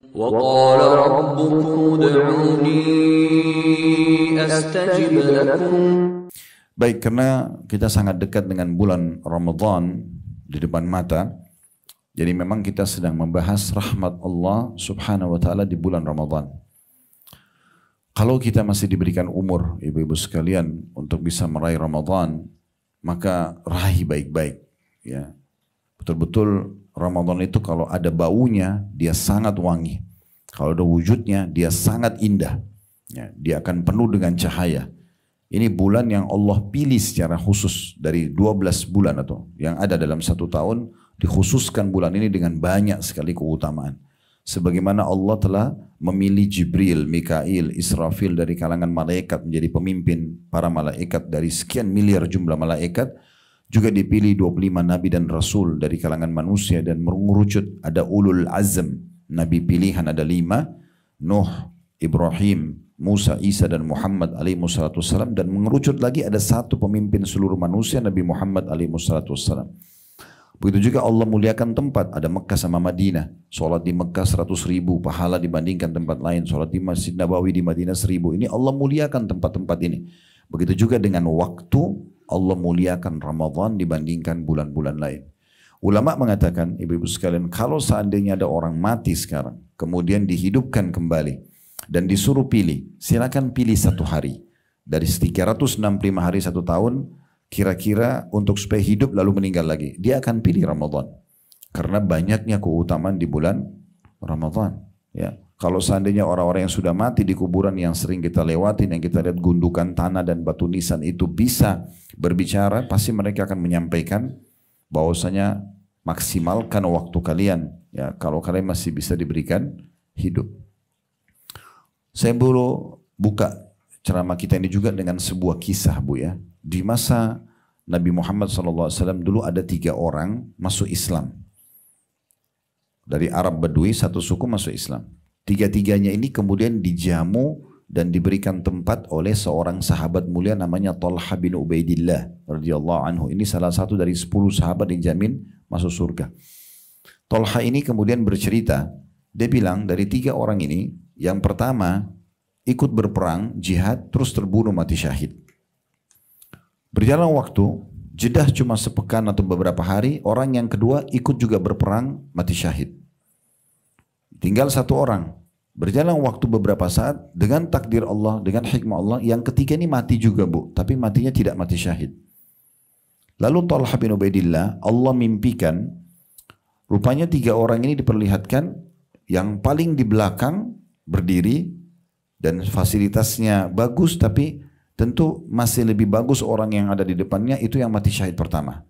وقال ربكم ادعوني أستجب لكم. Baik, karena kita sangat dekat dengan bulan Ramadan di depan mata, jadi memang kita sedang membahas rahmat Allah subhanahu wa ta'ala di bulan Ramadan. Kalau kita masih diberikan umur, ibu-ibu sekalian, untuk bisa meraih Ramadan, maka raih baik-baik. Ya. Betul-betul Ramadan itu kalau ada baunya, dia sangat wangi. Kalau ada wujudnya, dia sangat indah. Ya, dia akan penuh dengan cahaya. Ini bulan yang Allah pilih secara khusus dari 12 bulan atau yang ada dalam satu tahun, dikhususkan bulan ini dengan banyak sekali keutamaan. Sebagaimana Allah telah memilih Jibril, Mikail, Israfil dari kalangan malaikat menjadi pemimpin para malaikat dari sekian miliar jumlah malaikat, juga dipilih 25 nabi dan rasul dari kalangan manusia dan mengerucut ada ulul azm, nabi pilihan ada 5, Nuh, Ibrahim, Musa, Isa dan Muhammad alaihi wassalatu wassalam, dan mengerucut lagi ada satu pemimpin seluruh manusia, Nabi Muhammad alaihi wassalatu wassalam. Begitu juga Allah muliakan tempat, ada Mekah sama Madinah. Sholat di Mekah 100.000 pahala dibandingkan tempat lain. Sholat di Masjid Nabawi di Madinah 1.000. Ini Allah muliakan tempat-tempat ini. Begitu juga dengan waktu, Allah muliakan Ramadan dibandingkan bulan-bulan lain. Ulama mengatakan, ibu-ibu sekalian, kalau seandainya ada orang mati sekarang, kemudian dihidupkan kembali, dan disuruh pilih, silakan pilih satu hari. Dari 365 hari satu tahun, kira-kira untuk supaya hidup lalu meninggal lagi, dia akan pilih Ramadan karena banyaknya keutamaan di bulan Ramadan. Ya, kalau seandainya orang-orang yang sudah mati di kuburan yang sering kita lewatin, yang kita lihat gundukan tanah dan batu nisan itu bisa berbicara, pasti mereka akan menyampaikan bahwasanya maksimalkan waktu kalian, ya, kalau kalian masih bisa diberikan hidup. Saya baru buka ceramah kita ini juga dengan sebuah kisah, Bu, ya. Di masa Nabi Muhammad SAW dulu ada 3 orang masuk Islam. Dari Arab Badui, satu suku masuk Islam. 3-3-nya ini kemudian dijamu dan diberikan tempat oleh seorang sahabat mulia namanya Talha bin Ubaidillah radhiyallahu anhu. Ini salah satu dari 10 sahabat yang dijamin masuk surga. Talha ini kemudian bercerita, dia bilang dari 3 orang ini, yang pertama ikut berperang, jihad, terus terbunuh mati syahid. Berjalan waktu, jedah cuma sepekan atau beberapa hari, orang yang kedua ikut juga berperang, mati syahid. Tinggal 1 orang. Berjalan waktu beberapa saat, dengan takdir Allah, dengan hikmah Allah, yang ketiga ini mati juga, Bu, tapi matinya tidak mati syahid. Lalu Talha bin Ubaidillah, Allah mimpikan, rupanya 3 orang ini diperlihatkan, yang paling di belakang berdiri, dan fasilitasnya bagus, tapi tentu masih lebih bagus orang yang ada di depannya, itu yang mati syahid pertama.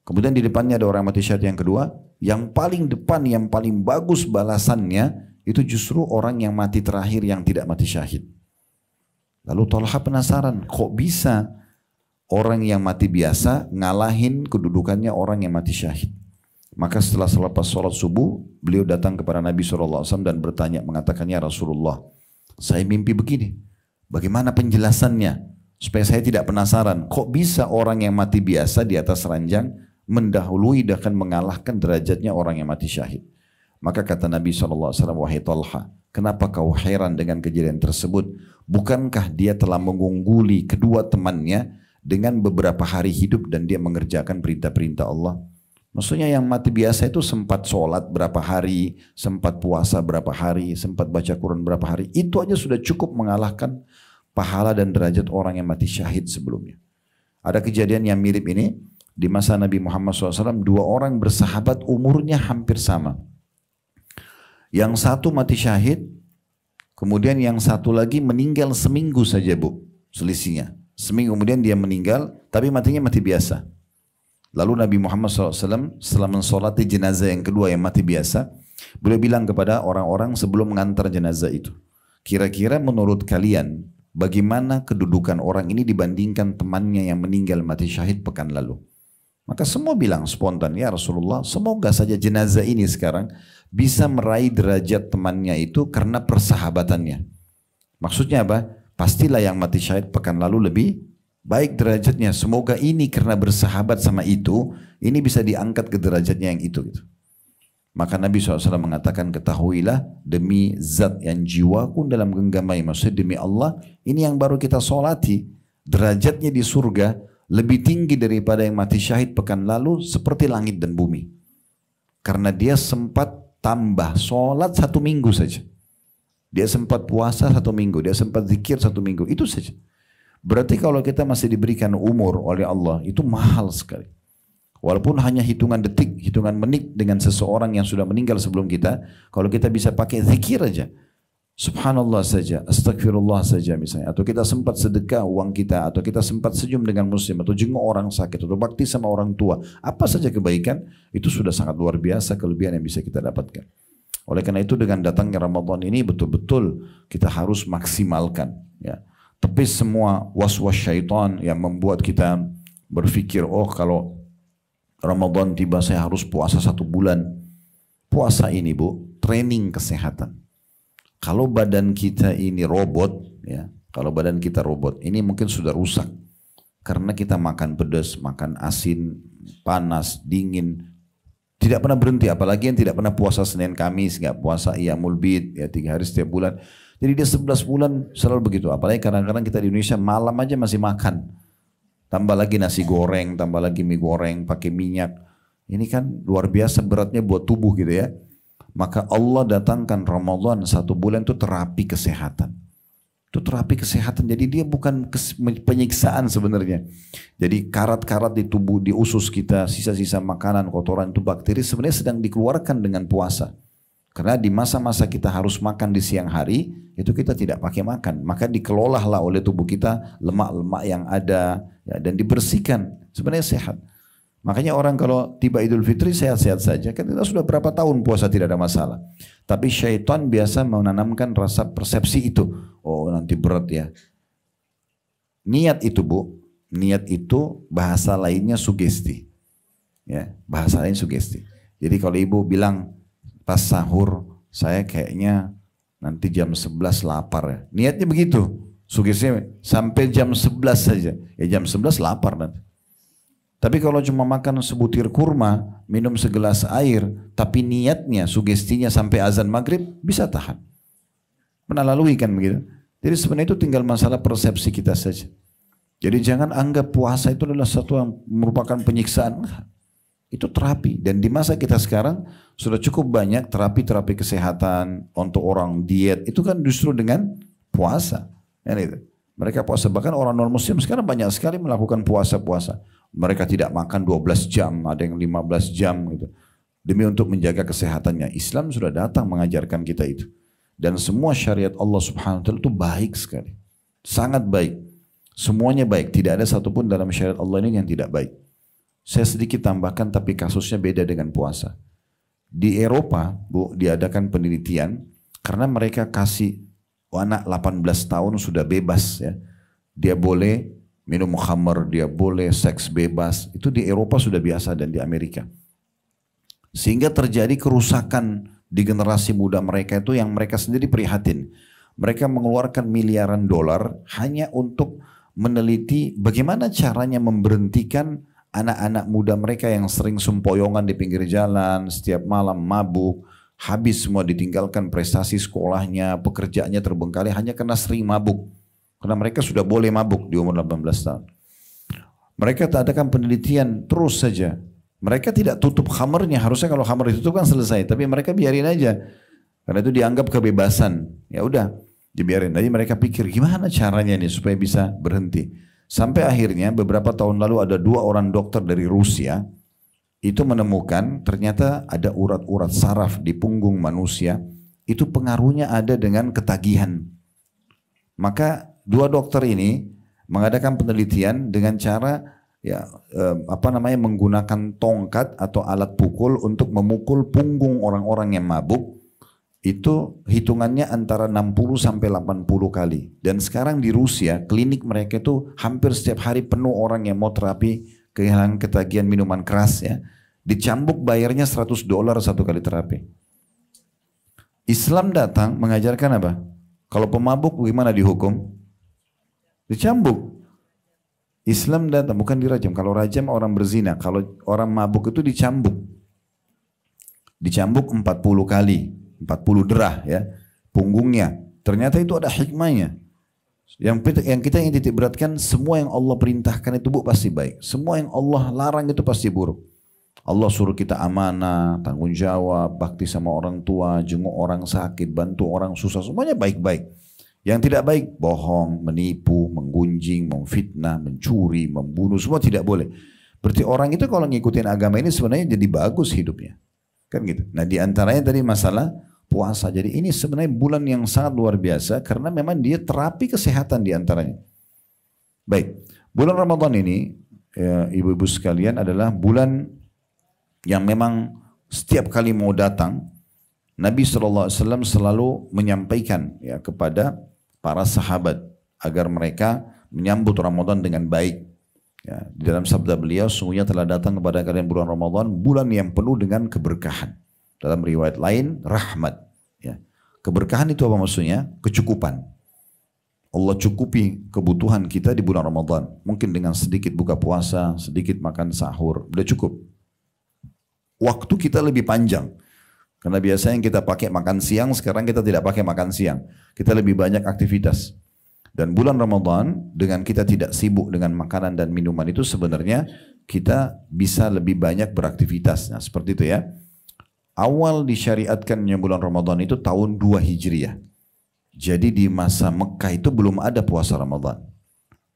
Kemudian di depannya ada orang mati syahid yang kedua, yang paling depan, yang paling bagus balasannya, itu justru orang yang mati terakhir yang tidak mati syahid. Lalu Talha penasaran, kok bisa orang yang mati biasa ngalahin kedudukannya orang yang mati syahid. Maka setelah selepas sholat subuh, beliau datang kepada Nabi SAW dan bertanya, mengatakan, ya Rasulullah, saya mimpi begini. Bagaimana penjelasannya? Supaya saya tidak penasaran. Kok bisa orang yang mati biasa di atas ranjang mendahului dan mengalahkan derajatnya orang yang mati syahid? Maka kata Nabi SAW, wahai Talha, kenapa kau heran dengan kejadian tersebut? Bukankah dia telah mengungguli kedua temannya dengan beberapa hari hidup dan dia mengerjakan perintah-perintah Allah? Maksudnya yang mati biasa itu sempat sholat berapa hari, sempat puasa berapa hari, sempat baca Quran berapa hari. Itu aja sudah cukup mengalahkan pahala dan derajat orang yang mati syahid sebelumnya. Ada kejadian yang mirip ini di masa Nabi Muhammad SAW. 2 orang bersahabat umurnya hampir sama. Yang satu mati syahid, kemudian yang satu lagi meninggal seminggu saja, Bu, selisihnya. Seminggu kemudian dia meninggal, tapi matinya mati biasa. Lalu Nabi Muhammad SAW setelah mensolati jenazah yang kedua yang mati biasa, beliau bilang kepada orang-orang sebelum mengantar jenazah itu, kira-kira menurut kalian bagaimana kedudukan orang ini dibandingkan temannya yang meninggal mati syahid pekan lalu? Maka semua bilang spontan, ya Rasulullah, semoga saja jenazah ini sekarang bisa meraih derajat temannya itu karena persahabatannya. Maksudnya apa? Pastilah yang mati syahid pekan lalu lebih baik derajatnya. Semoga ini karena bersahabat sama itu, ini bisa diangkat ke derajatnya yang itu. Gitu. Maka Nabi SAW mengatakan, ketahuilah demi zat yang jiwaku dalam genggamai, maksudnya demi Allah, ini yang baru kita solati, derajatnya di surga lebih tinggi daripada yang mati syahid pekan lalu seperti langit dan bumi. Karena dia sempat tambah sholat 1 minggu saja. Dia sempat puasa 1 minggu, dia sempat zikir 1 minggu, itu saja. Berarti kalau kita masih diberikan umur oleh Allah, itu mahal sekali. Walaupun hanya hitungan detik, hitungan menit dengan seseorang yang sudah meninggal sebelum kita, kalau kita bisa pakai zikir aja, subhanallah saja, astagfirullah saja misalnya, atau kita sempat sedekah uang kita, atau kita sempat senyum dengan muslim, atau jenguk orang sakit, atau bakti sama orang tua, apa saja kebaikan, itu sudah sangat luar biasa kelebihan yang bisa kita dapatkan. Oleh karena itu dengan datangnya Ramadan ini betul-betul kita harus maksimalkan, ya. Tepis semua was-was syaitan yang membuat kita berpikir, oh kalau Ramadan tiba saya harus puasa 1 bulan. Puasa ini Bu, training kesehatan. Kalau badan kita ini robot, ya, kalau badan kita robot, ini mungkin sudah rusak. Karena kita makan pedas, makan asin, panas, dingin, tidak pernah berhenti. Apalagi yang tidak pernah puasa Senin Kamis, nggak puasa Iyamul Bid, ya 3 hari setiap bulan. Jadi dia 11 bulan selalu begitu. Apalagi kadang-kadang kita di Indonesia malam aja masih makan. Tambah lagi nasi goreng, tambah lagi mie goreng, pakai minyak. Ini kan luar biasa beratnya buat tubuh gitu ya. Maka Allah datangkan Ramadan 1 bulan itu terapi kesehatan. Itu terapi kesehatan. Jadi dia bukan penyiksaan sebenarnya. Jadi karat-karat di tubuh, di usus kita, sisa-sisa makanan, kotoran itu bakteri sebenarnya sedang dikeluarkan dengan puasa. Karena di masa-masa kita harus makan di siang hari, itu kita tidak pakai makan. Maka dikelolalah oleh tubuh kita lemak-lemak yang ada, ya, dan dibersihkan. Sebenarnya sehat. Makanya orang kalau tiba Idul Fitri sehat-sehat saja. Kan kita sudah berapa tahun puasa tidak ada masalah. Tapi syaitan biasa menanamkan rasa persepsi itu. Oh nanti berat ya. Niat itu Bu, niat itu bahasa lainnya sugesti. Ya, bahasa lain sugesti. Jadi kalau ibu bilang, pas sahur saya kayaknya nanti jam 11 lapar ya. Niatnya begitu. Sugestinya sampai jam 11 saja. Ya jam 11 lapar nanti. Tapi kalau cuma makan sebutir kurma, minum segelas air, tapi niatnya, sugestinya sampai azan maghrib, bisa tahan. Pernah lalui kan begitu? Jadi sebenarnya itu tinggal masalah persepsi kita saja. Jadi jangan anggap puasa itu adalah satu yang merupakan penyiksaan. Itu terapi. Dan di masa kita sekarang sudah cukup banyak terapi-terapi kesehatan untuk orang diet. Itu kan justru dengan puasa. Ya, itu. Mereka puasa. Bahkan orang non-muslim sekarang banyak sekali melakukan puasa-puasa. Mereka tidak makan 12 jam, ada yang 15 jam gitu. Demi untuk menjaga kesehatannya. Islam sudah datang mengajarkan kita itu. Dan semua syariat Allah Subhanahu wa taala itu baik sekali. Sangat baik. Semuanya baik. Tidak ada satupun dalam syariat Allah ini yang tidak baik. Saya sedikit tambahkan tapi kasusnya beda dengan puasa. Di Eropa, Bu, diadakan penelitian karena mereka kasih anak 18 tahun sudah bebas ya. Dia boleh minum khamar, dia boleh seks bebas. Itu di Eropa sudah biasa dan di Amerika. Sehingga terjadi kerusakan di generasi muda mereka itu yang mereka sendiri prihatin. Mereka mengeluarkan miliaran dolar hanya untuk meneliti bagaimana caranya memberhentikan anak-anak muda mereka yang sering sempoyongan di pinggir jalan, setiap malam mabuk, habis semua ditinggalkan prestasi sekolahnya, pekerjaannya terbengkalai hanya karena sering mabuk. Karena mereka sudah boleh mabuk di umur 18 tahun. Mereka adakan penelitian terus saja. Mereka tidak tutup khamarnya, harusnya kalau khamar ditutup kan selesai, tapi mereka biarin aja. Karena itu dianggap kebebasan. Ya udah, dibiarin. Jadi mereka pikir gimana caranya nih supaya bisa berhenti. Sampai akhirnya beberapa tahun lalu ada 2 orang dokter dari Rusia itu menemukan ternyata ada urat-urat saraf di punggung manusia itu pengaruhnya ada dengan ketagihan. Maka 2 dokter ini mengadakan penelitian dengan cara menggunakan tongkat atau alat pukul untuk memukul punggung orang-orang yang mabuk. Itu hitungannya antara 60 sampai 80 kali. Dan sekarang di Rusia, klinik mereka itu hampir setiap hari penuh orang yang mau terapi kehilangan ketagihan minuman keras ya. Dicambuk bayarnya $100 satu kali terapi. Islam datang mengajarkan apa? Kalau pemabuk bagaimana dihukum? Dicambuk. Islam datang bukan dirajam. Kalau rajam orang berzina, kalau orang mabuk itu dicambuk. dicambuk 40 kali, 40 derah ya, punggungnya. Ternyata itu ada hikmahnya. Yang kita yang titik beratkan, semua yang Allah perintahkan itu Bu pasti baik. Semua yang Allah larang itu pasti buruk. Allah suruh kita amanah, tanggung jawab, bakti sama orang tua, jenguk orang sakit, bantu orang susah, semuanya baik-baik. Yang tidak baik, bohong, menipu, menggunjing, memfitnah, mencuri, membunuh, semua tidak boleh. Berarti orang itu kalau ngikutin agama ini sebenarnya jadi bagus hidupnya. Kan gitu. Nah di antaranya tadi masalah puasa. Jadi ini sebenarnya bulan yang sangat luar biasa karena memang dia terapi kesehatan di antaranya. Baik, bulan Ramadan ini ya, ibu-ibu sekalian adalah bulan yang memang setiap kali mau datang Nabi SAW selalu menyampaikan ya kepada para sahabat agar mereka menyambut Ramadan dengan baik. Ya, di dalam sabda beliau, sungguhnya telah datang kepada kalian bulan Ramadan, bulan yang penuh dengan keberkahan. Dalam riwayat lain, rahmat. Ya. Keberkahan itu apa maksudnya? Kecukupan. Allah cukupi kebutuhan kita di bulan Ramadan. Mungkin dengan sedikit buka puasa, sedikit makan sahur, udah cukup. Waktu kita lebih panjang. Karena biasanya yang kita pakai makan siang, sekarang kita tidak pakai makan siang. Kita lebih banyak aktivitas. Dan bulan Ramadan, dengan kita tidak sibuk dengan makanan dan minuman itu sebenarnya kita bisa lebih banyak beraktivitas. Nah seperti itu ya. Awal disyariatkannya bulan Ramadan itu tahun 2 Hijriah. Jadi di masa Mekah itu belum ada puasa Ramadan.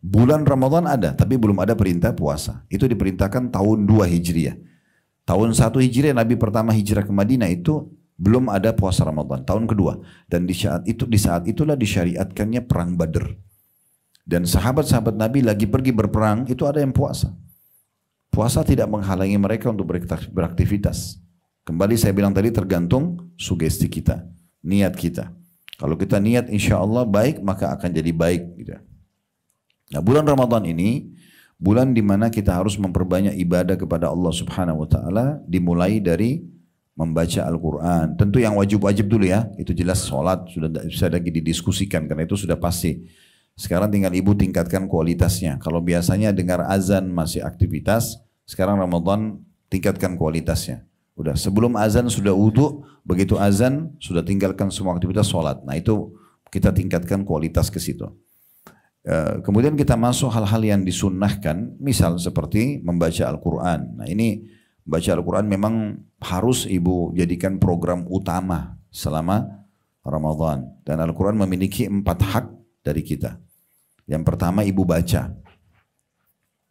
Bulan Ramadan ada, tapi belum ada perintah puasa. Itu diperintahkan tahun 2 Hijriah. Tahun 1 Hijriah Nabi pertama hijrah ke Madinah itu belum ada puasa Ramadan. Tahun kedua. Dan di saat itulah disyariatkannya perang Badr. Dan sahabat-sahabat Nabi lagi pergi berperang itu ada yang puasa. Puasa tidak menghalangi mereka untuk beraktivitas. Kembali saya bilang tadi tergantung sugesti kita, niat kita. Kalau kita niat insya Allah baik maka akan jadi baik. Gitu. Nah bulan Ramadan ini bulan di mana kita harus memperbanyak ibadah kepada Allah Subhanahu Wa Taala, dimulai dari membaca Al-Quran. Tentu yang wajib-wajib dulu ya, itu jelas sholat sudah bisa lagi didiskusikan karena itu sudah pasti. Sekarang tinggal ibu tingkatkan kualitasnya. Kalau biasanya dengar azan masih aktivitas, sekarang Ramadan tingkatkan kualitasnya. Udah sebelum azan sudah wudu, begitu azan sudah tinggalkan semua aktivitas sholat. Nah itu kita tingkatkan kualitas ke situ. Kemudian kita masuk hal-hal yang disunnahkan, misal seperti membaca Al-Quran. Nah ini baca Al-Quran memang harus ibu jadikan program utama selama Ramadan. Dan Al-Quran memiliki 4 hak dari kita. Yang pertama ibu baca.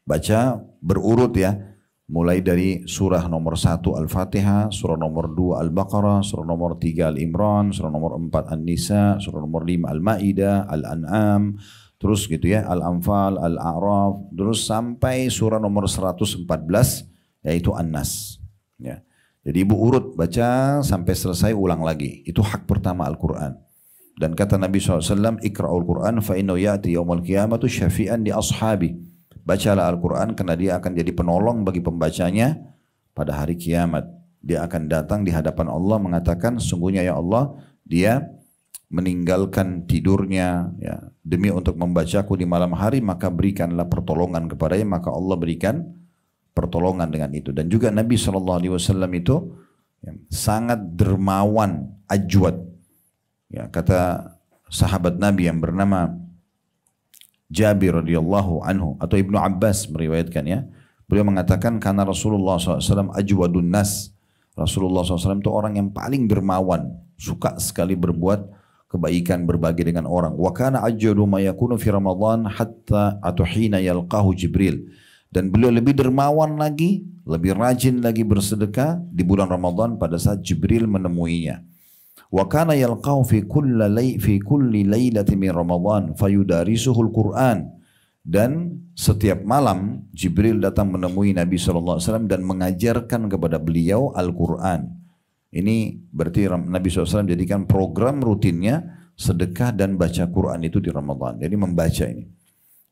Baca berurut ya. Mulai dari surah nomor 1 Al-Fatihah, surah nomor 2 Al-Baqarah, surah nomor 3 Al-Imran, surah nomor 4 An-Nisa, surah nomor 5 Al-Ma'idah, Al-An'am, terus gitu ya, Al-Anfal, Al-A'raf, terus sampai surah nomor 114 yaitu An-Nas. Ya. Jadi ibu urut baca sampai selesai ulang lagi. Itu hak pertama Al-Quran. Dan kata Nabi SAW, Iqra'ul Quran fa innahu ya'ti yawmal qiyamatu syafi'an di ashabi. Bacalah Al-Quran karena dia akan jadi penolong bagi pembacanya pada hari kiamat. Dia akan datang di hadapan Allah mengatakan, sungguhnya ya Allah, dia meninggalkan tidurnya ya, demi untuk membacaku di malam hari, maka berikanlah pertolongan kepadanya, maka Allah berikan pertolongan dengan itu. Dan juga Nabi SAW itu ya, sangat dermawan, ajwad. Ya, kata sahabat Nabi yang bernama Jabir radhiyallahu anhu atau Ibnu Abbas meriwayatkan ya, beliau mengatakan karena Rasulullah SAW ajwadun nas. Rasulullah SAW itu orang yang paling dermawan, suka sekali berbuat kebaikan, berbagi dengan orang. Wa kana ajwadu ma yakunu fi Ramadan hatta atau hina yalqahu Jibril. Dan beliau lebih dermawan lagi, lebih rajin lagi bersedekah di bulan Ramadan pada saat Jibril menemuinya. Wa kana yalqahu fi kulli lailatin min Ramadan fayudarisuhul Quran. Dan setiap malam Jibril datang menemui Nabi SAW dan mengajarkan kepada beliau Al-Quran. Ini berarti Nabi SAW jadikan program rutinnya sedekah dan baca Quran itu di Ramadan. Jadi membaca ini.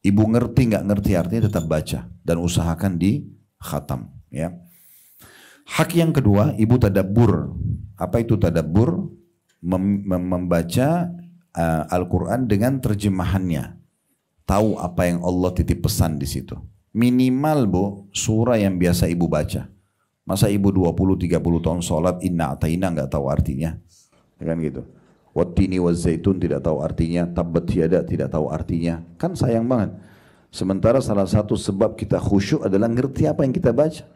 Ibu ngerti nggak ngerti artinya tetap baca dan usahakan di khatam. Ya. Hak yang kedua, ibu tadabbur. Apa itu tadabbur? Membaca Al-Quran dengan terjemahannya. Tahu apa yang Allah titip pesan di situ. Minimal Bu, surah yang biasa ibu baca. Masa ibu 20-30 tahun sholat inna ataina nggak tahu artinya, ya kan gitu. Wattini wazzaitun tidak tahu artinya, tabbat yada tidak tahu artinya, kan sayang banget. Sementara salah satu sebab kita khusyuk adalah ngerti apa yang kita baca.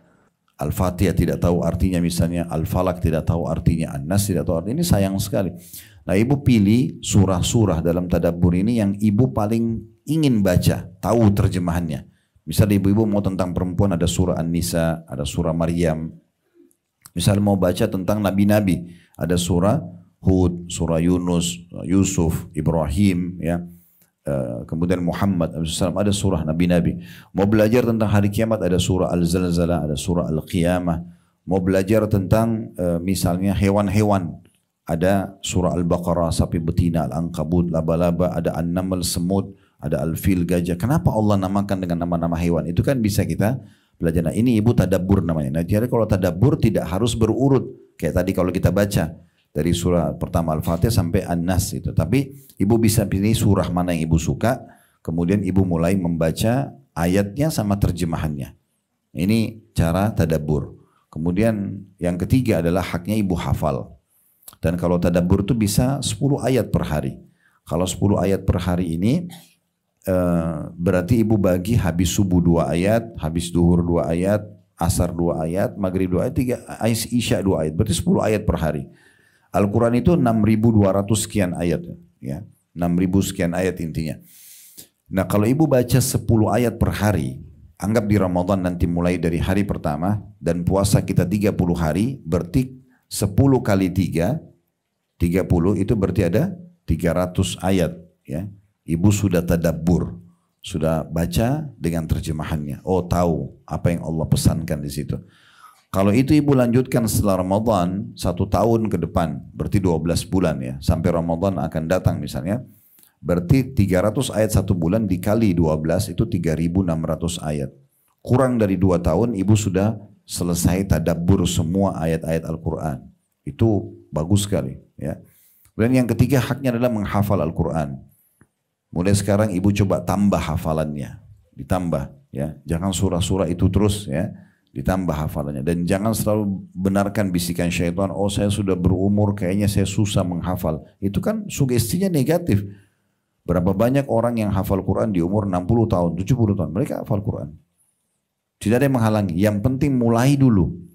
Al-Fatihah tidak tahu artinya misalnya, Al-Falaq tidak tahu artinya, An-Nas tidak tahu artinya, ini sayang sekali. Nah ibu pilih surah-surah dalam tadabbur ini yang ibu paling ingin baca, tahu terjemahannya. Misalnya ibu-ibu mau tentang perempuan ada surah An-Nisa, ada surah Maryam. Misalnya mau baca tentang nabi-nabi, ada surah Hud, surah Yunus, Yusuf, Ibrahim, ya. Kemudian Muhammad SAW, ada surah nabi-nabi. Mau belajar tentang hari kiamat ada surah Al-Zalzalah, ada surah Al-Qiyamah. Mau belajar tentang misalnya hewan-hewan, ada surah Al-Baqarah, sapi betina, Al-Ankabut, laba-laba, ada An-Naml, semut, ada Al-Fil, gajah. Kenapa Allah namakan dengan nama-nama hewan? Itu kan bisa kita belajar. Nah ini ibu tadabbur namanya. Nah jadi kalau tadabbur tidak harus berurut. Kayak tadi kalau kita baca dari surah pertama Al-Fatihah sampai An-Nas itu. Tapi ibu bisa pilih surah mana yang ibu suka. Kemudian ibu mulai membaca ayatnya sama terjemahannya. Ini cara tadabbur. Kemudian yang ketiga adalah haknya ibu hafal. Dan kalau tadabbur itu bisa 10 ayat per hari. Kalau 10 ayat per hari ini berarti ibu bagi habis subuh 2 ayat, habis duhur 2 ayat, asar 2 ayat, maghrib 2 ayat, 3 isya 2 ayat. Berarti 10 ayat per hari. Al-Quran itu 6.200 sekian ayat. Ya. 6.000 sekian ayat intinya. Nah kalau ibu baca 10 ayat per hari, anggap di Ramadan nanti mulai dari hari pertama, dan puasa kita 30 hari, berarti 10 kali 3, 30 itu berarti ada 300 ayat. Ya. Ibu sudah tadabbur, sudah baca dengan terjemahannya. Oh tahu apa yang Allah pesankan di situ. Kalau itu ibu lanjutkan setelah Ramadan 1 tahun ke depan, berarti 12 bulan ya, sampai Ramadan akan datang misalnya, berarti 300 ayat 1 bulan dikali 12 itu 3.600 ayat. Kurang dari 2 tahun ibu sudah selesai tadabbur semua ayat-ayat Al-Quran. Itu bagus sekali ya. Dan yang ketiga haknya adalah menghafal Al-Quran. Mulai sekarang ibu coba tambah hafalannya, ditambah ya. Jangan surah-surah itu terus ya, ditambah hafalannya. Dan jangan selalu benarkan bisikan syaitan, oh saya sudah berumur kayaknya saya susah menghafal. Itu kan sugestinya negatif. Berapa banyak orang yang hafal Quran di umur 60 tahun, 70 tahun, mereka hafal Quran. Tidak ada yang menghalangi, yang penting mulai dulu.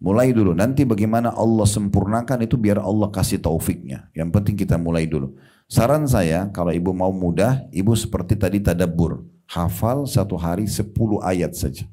Mulai dulu, nanti bagaimana Allah sempurnakan itu biar Allah kasih taufiknya. Yang penting kita mulai dulu. Saran saya, kalau ibu mau mudah, ibu seperti tadi tadabbur. Hafal 1 hari 10 ayat saja.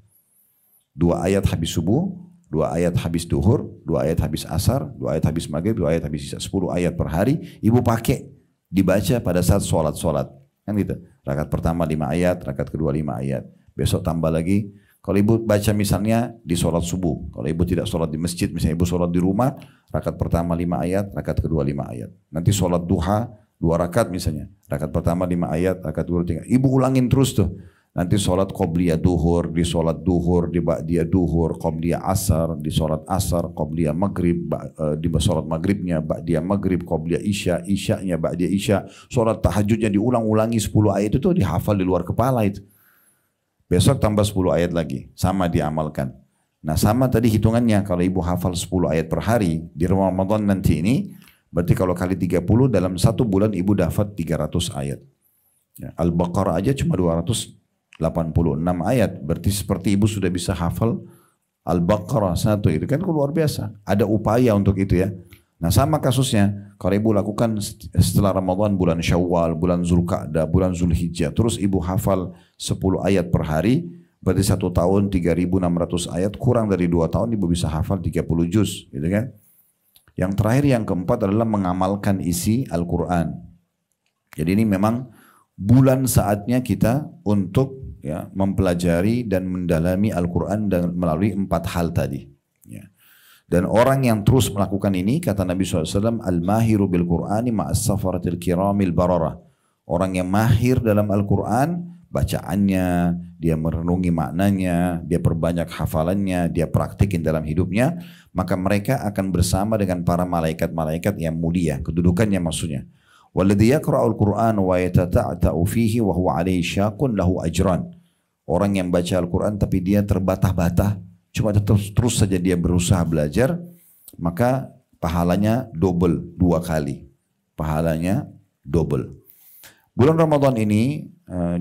2 ayat habis subuh, 2 ayat habis duhur, 2 ayat habis asar, 2 ayat habis maghrib, 2 ayat habis isya. 10 ayat per hari, ibu pakai, dibaca pada saat sholat-sholat. Kan gitu. Rakaat pertama 5 ayat, rakaat kedua 5 ayat. Besok tambah lagi. Kalau ibu baca misalnya di sholat subuh, kalau ibu tidak sholat di masjid, misalnya ibu sholat di rumah, rakaat pertama 5 ayat, rakaat kedua 5 ayat. Nanti sholat duha 2 rakaat misalnya, rakaat pertama 5 ayat, rakaat kedua 3. Ibu ulangin terus tuh. Nanti sholat qobliyah duhur, di sholat duhur, di ba'diyah duhur, qobliyah asar, di sholat asar, qobliyah maghrib, di sholat maghribnya, ba'diyah maghrib, qobliyah isya, isyanya, ba'diyah isya, sholat tahajudnya diulang-ulangi 10 ayat itu tuh dihafal di luar kepala itu. Besok tambah 10 ayat lagi, sama diamalkan. Nah sama tadi hitungannya, kalau ibu hafal 10 ayat per hari, di Ramadan nanti ini, berarti kalau kali 30 dalam 1 bulan ibu dapat 300 ayat. Ya, Al-Baqarah aja cuma 286 ayat, berarti seperti ibu sudah bisa hafal Al-Baqarah 1, itu kan luar biasa. Ada upaya untuk itu ya. Nah sama kasusnya, kalau ibu lakukan setelah Ramadan bulan Syawal, bulan Zulqa'dah, bulan Zulhijjah, terus ibu hafal 10 ayat per hari, berarti 1 tahun 3.600 ayat, kurang dari 2 tahun ibu bisa hafal 30 juz, gitu kan? Yang terakhir yang keempat adalah mengamalkan isi Al-Quran. Jadi ini memang bulan saatnya kita untuk ya, mempelajari dan mendalami Al-Quran melalui 4 hal tadi. Ya. Dan orang yang terus melakukan ini, kata Nabi SAW, Al-mahiru bil-Qur'ani ma'as safaratil kiramil bararah. Orang yang mahir dalam Al-Quran, bacaannya, dia merenungi maknanya, dia perbanyak hafalannya, dia praktikin dalam hidupnya, maka mereka akan bersama dengan para malaikat-malaikat yang mulia, kedudukannya maksudnya. Walladhi yaqra'ul Qur'an wa yatata'ta'u fihi wa huwa 'alaihi syaqun lahu ajran. Orang yang baca Al-Quran tapi dia terbatah-batah, cuma tetap terus saja dia berusaha belajar, maka pahalanya double, 2 kali. Pahalanya double. Bulan Ramadan ini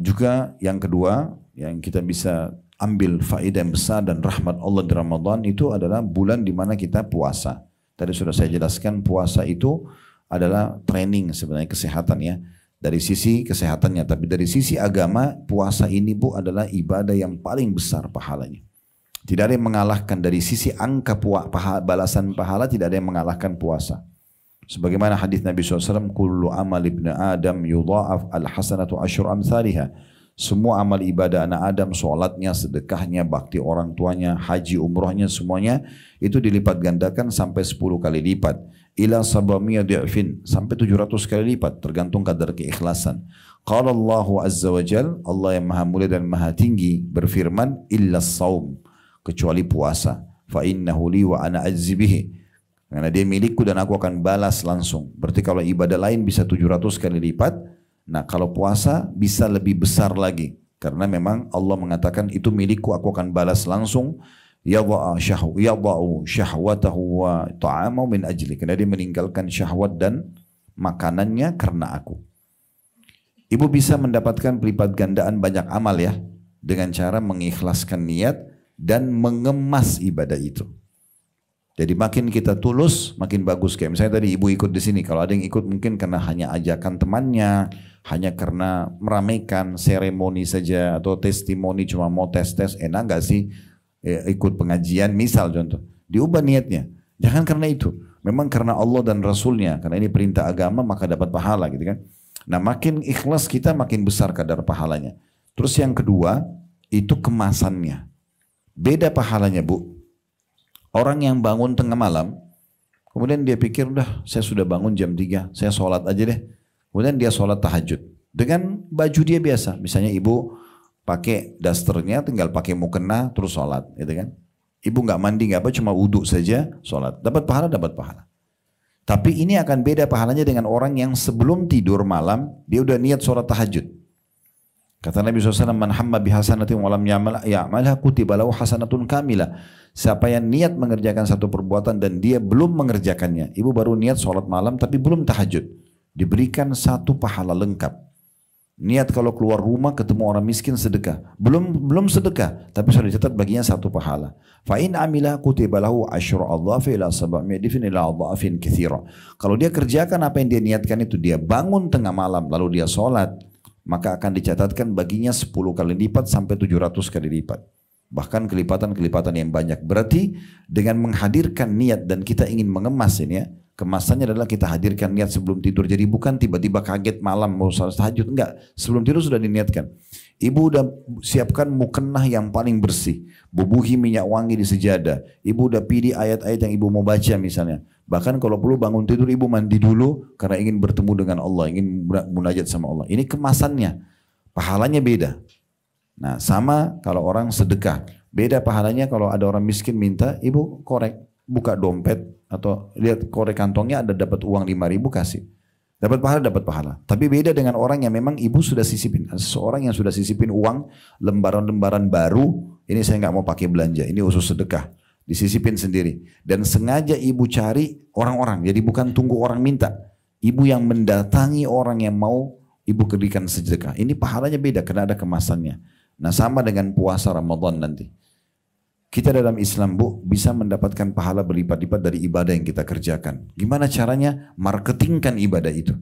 juga yang kedua yang kita bisa ambil faedah yang besar dan rahmat Allah di Ramadan itu adalah bulan di mana kita puasa. Tadi sudah saya jelaskan puasa itu adalah training sebenarnya kesehatan ya. Dari sisi kesehatannya, tapi dari sisi agama puasa ini Bu adalah ibadah yang paling besar pahalanya. Tidak ada yang mengalahkan dari sisi angka balasan pahala, tidak ada yang mengalahkan puasa. Sebagaimana hadis Nabi SAW, kullu amal ibn Adam yudha'af al-hasanatu asyur amthaliha. Semua amal ibadah anak Adam, sholatnya, sedekahnya, bakti orang tuanya, haji, umrohnya, semuanya itu dilipat gandakan sampai 10 kali lipat. Ila sabamiyah di'fin, sampai 700 kali lipat, tergantung kadar keikhlasan. Qala Allahu Azza wa Jal, Allah yang maha mulia dan maha tinggi berfirman, illa saum, kecuali puasa. Fa innahu li wa ana ajzi bihi. Karena dia milikku dan aku akan balas langsung. Berarti kalau ibadah lain bisa 700 kali lipat, nah kalau puasa bisa lebih besar lagi. Karena memang Allah mengatakan itu milikku, aku akan balas langsung. Yadha'u syahwatahu wa ta'amahu min ajli. Karena dia meninggalkan syahwat dan makanannya karena aku. Ibu bisa mendapatkan pelipat gandaan banyak amal ya. Dengan cara mengikhlaskan niat dan mengemas ibadah itu. Jadi makin kita tulus, makin bagus. Kayak misalnya tadi ibu ikut di sini. Kalau ada yang ikut mungkin karena hanya ajakan temannya, hanya karena meramaikan seremoni saja atau testimoni cuma mau tes-tes, enak gak sih ikut pengajian misal contoh. Diubah niatnya. Jangan karena itu. Memang karena Allah dan Rasulnya. Karena ini perintah agama maka dapat pahala gitu kan. Nah makin ikhlas kita makin besar kadar pahalanya. Terus yang kedua itu kemasannya. Beda pahalanya Bu. Orang yang bangun tengah malam, kemudian dia pikir, udah saya sudah bangun jam 3, saya sholat aja deh. Kemudian dia sholat tahajud. Dengan baju dia biasa. Misalnya ibu pakai dasternya, tinggal pakai mukena, terus sholat. Gitu kan. Ibu nggak mandi, nggak apa, cuma wudhu saja, sholat. Dapat pahala, dapat pahala. Tapi ini akan beda pahalanya dengan orang yang sebelum tidur malam, dia udah niat sholat tahajud. Kata Nabi SAW, man hamma bihasanatin walam ya'malha kutiba lahu hasanatun kamilah. Siapa yang niat mengerjakan satu perbuatan dan dia belum mengerjakannya. Ibu baru niat sholat malam tapi belum tahajud. Diberikan satu pahala lengkap. Niat kalau keluar rumah ketemu orang miskin sedekah. Belum sedekah tapi sudah dicatat baginya satu pahala. Fa in amila kutiba lahu asyru adhafi ila sab'mi'ati dhifin ila adhafin katsira. Kalau dia kerjakan apa yang dia niatkan itu, dia bangun tengah malam lalu dia sholat, maka akan dicatatkan baginya 10 kali lipat sampai 700 kali lipat. Bahkan kelipatan-kelipatan yang banyak. Berarti dengan menghadirkan niat dan kita ingin mengemas ini ya, kemasannya adalah kita hadirkan niat sebelum tidur. Jadi bukan tiba-tiba kaget malam mau salat tahajud, enggak. Sebelum tidur sudah diniatkan. Ibu udah siapkan mukennah yang paling bersih, bubuhi minyak wangi di sejadah. Ibu udah pilih ayat-ayat yang ibu mau baca misalnya. Bahkan kalau perlu bangun tidur ibu mandi dulu karena ingin bertemu dengan Allah, ingin munajat sama Allah. Ini kemasannya, pahalanya beda. Nah sama kalau orang sedekah, beda pahalanya kalau ada orang miskin minta, ibu korek, buka dompet atau lihat korek kantongnya ada dapat uang 5.000 kasih. Dapat pahala. Tapi beda dengan orang yang memang ibu sudah sisipin. Seseorang yang sudah sisipin uang, lembaran-lembaran baru, ini saya nggak mau pakai belanja, ini khusus sedekah. Disisipin sendiri. Dan sengaja ibu cari orang-orang, jadi bukan tunggu orang minta. Ibu yang mendatangi orang yang mau ibu berikan sedekah. Ini pahalanya beda karena ada kemasannya. Nah sama dengan puasa Ramadan nanti. Kita dalam Islam Bu bisa mendapatkan pahala berlipat-lipat dari ibadah yang kita kerjakan. Gimana caranya? Marketingkan ibadah itu.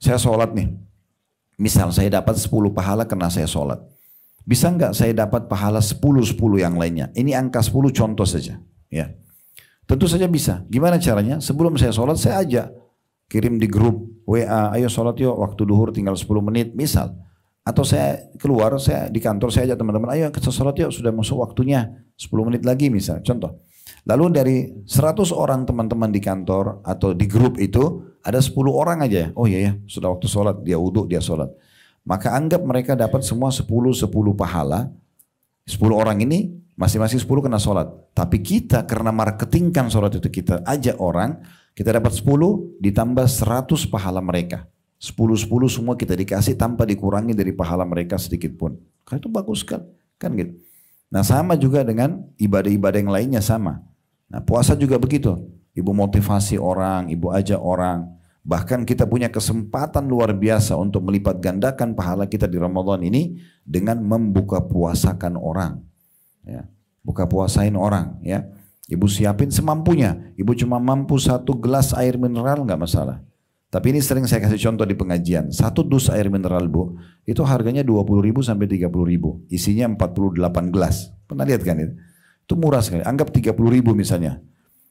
Saya sholat nih. Misal saya dapat 10 pahala karena saya sholat. Bisa nggak saya dapat pahala 10 yang lainnya? Ini angka 10 contoh saja. Ya. Tentu saja bisa. Gimana caranya? Sebelum saya sholat saya ajak. Kirim di grup WA, ayo sholat yuk waktu duhur tinggal 10 menit misal. Atau saya keluar, saya di kantor saya ajak teman-teman, ayo kita sholat yuk sudah masuk waktunya 10 menit lagi misal, contoh. Lalu dari 100 orang teman-teman di kantor atau di grup itu ada 10 orang aja, oh iya ya sudah waktu sholat, dia wudhu, dia sholat. Maka anggap mereka dapat semua 10 pahala, 10 orang ini masing-masing 10 kena sholat. Tapi kita karena marketingkan sholat itu kita ajak orang, kita dapat 10 ditambah 100 pahala mereka. 10 semua kita dikasih tanpa dikurangi dari pahala mereka sedikit pun. Karena itu bagus kan? Kan gitu. Nah sama juga dengan ibadah-ibadah yang lainnya sama. Nah puasa juga begitu. Ibu motivasi orang, ibu ajak orang. Bahkan kita punya kesempatan luar biasa untuk melipat gandakan pahala kita di Ramadan ini dengan membuka puasakan orang. Ya. Buka puasain orang. Ya. Ibu siapin semampunya. Ibu cuma mampu 1 gelas air mineral nggak masalah. Tapi ini sering saya kasih contoh di pengajian. 1 dus air mineral bu, itu harganya 20.000 sampai 30.000. Isinya 48 gelas. Pernah lihat kan itu? Itu murah sekali. Anggap 30.000 misalnya.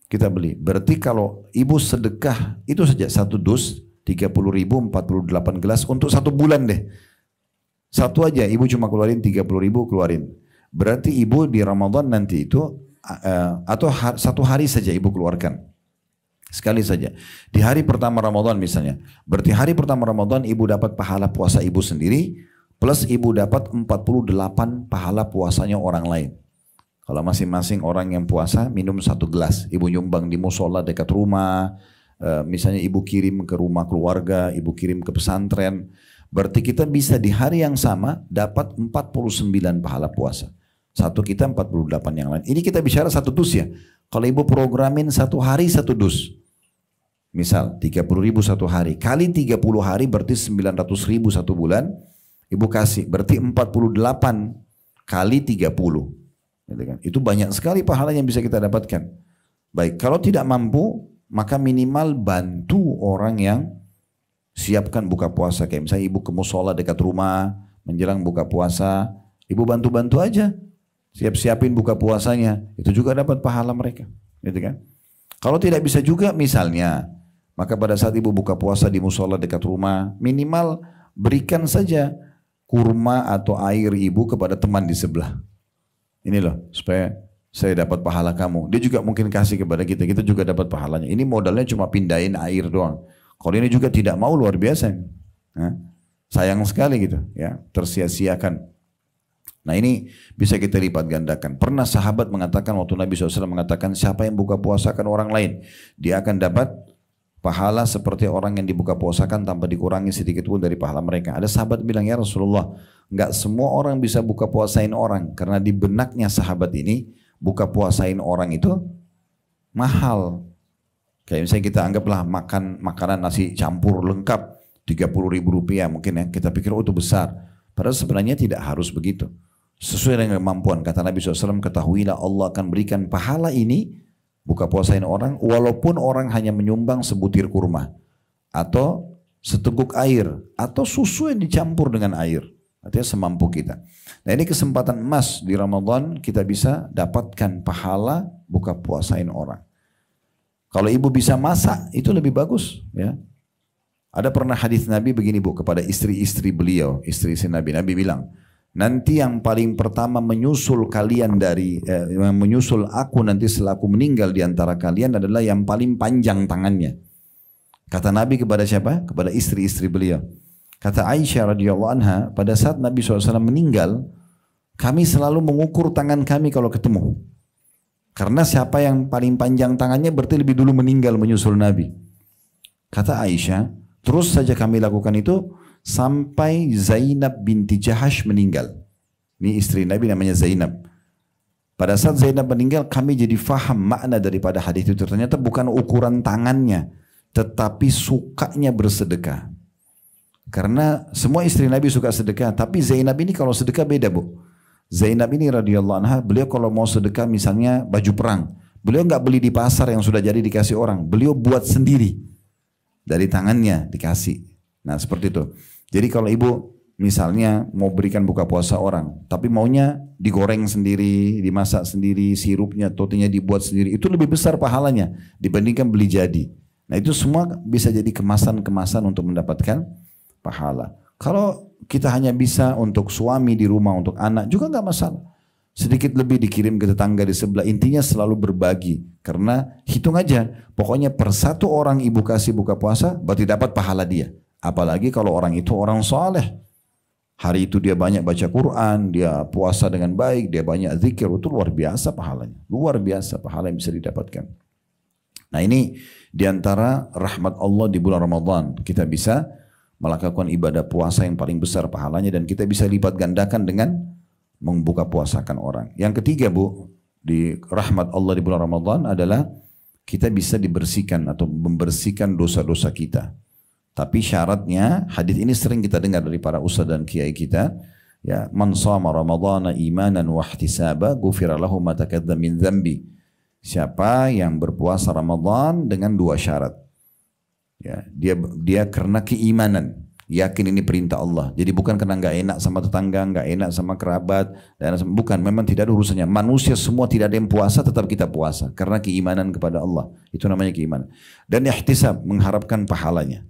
Kita beli. Berarti kalau ibu sedekah itu saja 1 dus 30.000 48 gelas untuk 1 bulan deh. Satu aja ibu cuma keluarin 30.000 keluarin. Berarti ibu di Ramadan nanti itu atau 1 hari saja ibu keluarkan. Sekali saja. Di hari pertama Ramadan misalnya. Berarti hari pertama Ramadan ibu dapat pahala puasa ibu sendiri. Plus ibu dapat 48 pahala puasanya orang lain. Kalau masing-masing orang yang puasa minum 1 gelas. Ibu nyumbang di musola dekat rumah. Misalnya ibu kirim ke rumah keluarga. Ibu kirim ke pesantren. Berarti kita bisa di hari yang sama dapat 49 pahala puasa. Satu kita 48 yang lain. Ini kita bicara 1 dus ya. Kalau ibu programin 1 hari 1 dus. Misal 30.000 1 hari. Kali 30 hari berarti 900.000 1 bulan. Ibu kasih. Berarti 48 kali 30. Gitu kan? Itu banyak sekali pahala yang bisa kita dapatkan. Baik. Kalau tidak mampu. Maka minimal bantu orang yang siapkan buka puasa. Kayak misalnya ibu ke musola dekat rumah. Menjelang buka puasa. Ibu bantu-bantu aja. Siap-siapin buka puasanya. Itu juga dapat pahala mereka. Gitu kan? Kalau tidak bisa juga misalnya. Maka pada saat ibu buka puasa di musola dekat rumah, minimal berikan saja kurma atau air ibu kepada teman di sebelah. Ini loh, supaya saya dapat pahala kamu. Dia juga mungkin kasih kepada kita, kita juga dapat pahalanya. Ini modalnya cuma pindahin air doang. Kalau ini juga tidak mau luar biasa. Nah, sayang sekali gitu, ya, tersia-siakan. Nah ini bisa kita lipat gandakan. Pernah sahabat mengatakan waktu Nabi SAW mengatakan siapa yang buka puasakan orang lain, dia akan dapat pahala seperti orang yang dibuka puasakan tanpa dikurangi sedikit pun dari pahala mereka. Ada sahabat bilang, ya Rasulullah, enggak semua orang bisa buka puasain orang. Karena di benaknya sahabat ini, buka puasain orang itu mahal. Kayak misalnya kita anggaplah makan makanan nasi campur lengkap, 30.000 rupiah mungkin ya. Kita pikir oh itu besar. Padahal sebenarnya tidak harus begitu. Sesuai dengan kemampuan. Kata Nabi SAW, ketahuilah Allah akan berikan pahala ini buka puasain orang, walaupun orang hanya menyumbang sebutir kurma, atau seteguk air, atau susu yang dicampur dengan air. Artinya semampu kita. Nah ini kesempatan emas di Ramadan, kita bisa dapatkan pahala buka puasain orang. Kalau ibu bisa masak, itu lebih bagus. Ya. Ada pernah hadis Nabi begini bu, kepada istri-istri beliau, istri-istri Nabi. Nabi bilang, nanti yang paling pertama menyusul kalian menyusul aku nanti setelah aku meninggal di antara kalian adalah yang paling panjang tangannya. Kata Nabi kepada siapa? Kepada istri-istri beliau. Kata Aisyah radhiyallahu anha, pada saat Nabi SAW meninggal, kami selalu mengukur tangan kami kalau ketemu. Karena siapa yang paling panjang tangannya berarti lebih dulu meninggal menyusul Nabi. Kata Aisyah, terus saja kami lakukan itu sampai Zainab binti Jahash meninggal. Ini istri Nabi namanya Zainab. Pada saat Zainab meninggal kami jadi faham makna daripada hadis itu. Ternyata bukan ukuran tangannya, tetapi sukanya bersedekah. Karena semua istri Nabi suka sedekah, tapi Zainab ini kalau sedekah beda bu. Zainab ini radhiyallahu anha, beliau kalau mau sedekah misalnya baju perang, beliau nggak beli di pasar yang sudah jadi dikasih orang, beliau buat sendiri dari tangannya dikasih. Nah seperti itu. Jadi kalau ibu misalnya mau berikan buka puasa orang, tapi maunya digoreng sendiri, dimasak sendiri, sirupnya, totinya dibuat sendiri, itu lebih besar pahalanya dibandingkan beli jadi. Nah itu semua bisa jadi kemasan-kemasan untuk mendapatkan pahala. Kalau kita hanya bisa untuk suami di rumah, untuk anak juga nggak masalah. Sedikit lebih dikirim ke tetangga di sebelah. Intinya selalu berbagi. Karena hitung aja, pokoknya per 1 orang ibu kasih buka puasa, berarti dapat pahala dia. Apalagi kalau orang itu orang soleh. Hari itu dia banyak baca Quran, dia puasa dengan baik, dia banyak zikir, itu luar biasa pahalanya. Luar biasa pahala yang bisa didapatkan. Nah ini diantara rahmat Allah di bulan Ramadan. Kita bisa melakukan ibadah puasa yang paling besar pahalanya dan kita bisa lipat gandakan dengan membuka puasakan orang. Yang ketiga Bu, di rahmat Allah di bulan Ramadan adalah kita bisa dibersihkan atau membersihkan dosa-dosa kita. Tapi syaratnya, hadis ini sering kita dengar dari para ustaz dan kiai kita, ya, man shama ramadhana imanan wa ihtisaba ghufira lahu ma taqaddama min dzambi. Siapa yang berpuasa Ramadan dengan dua syarat. Ya, dia karena keimanan, yakin ini perintah Allah. Jadi bukan karena nggak enak sama tetangga, nggak enak sama kerabat, dan bukan. Memang tidak ada urusannya. Manusia semua tidak ada yang puasa, tetap kita puasa karena keimanan kepada Allah. Itu namanya keimanan. Dan ihtisab, mengharapkan pahalanya.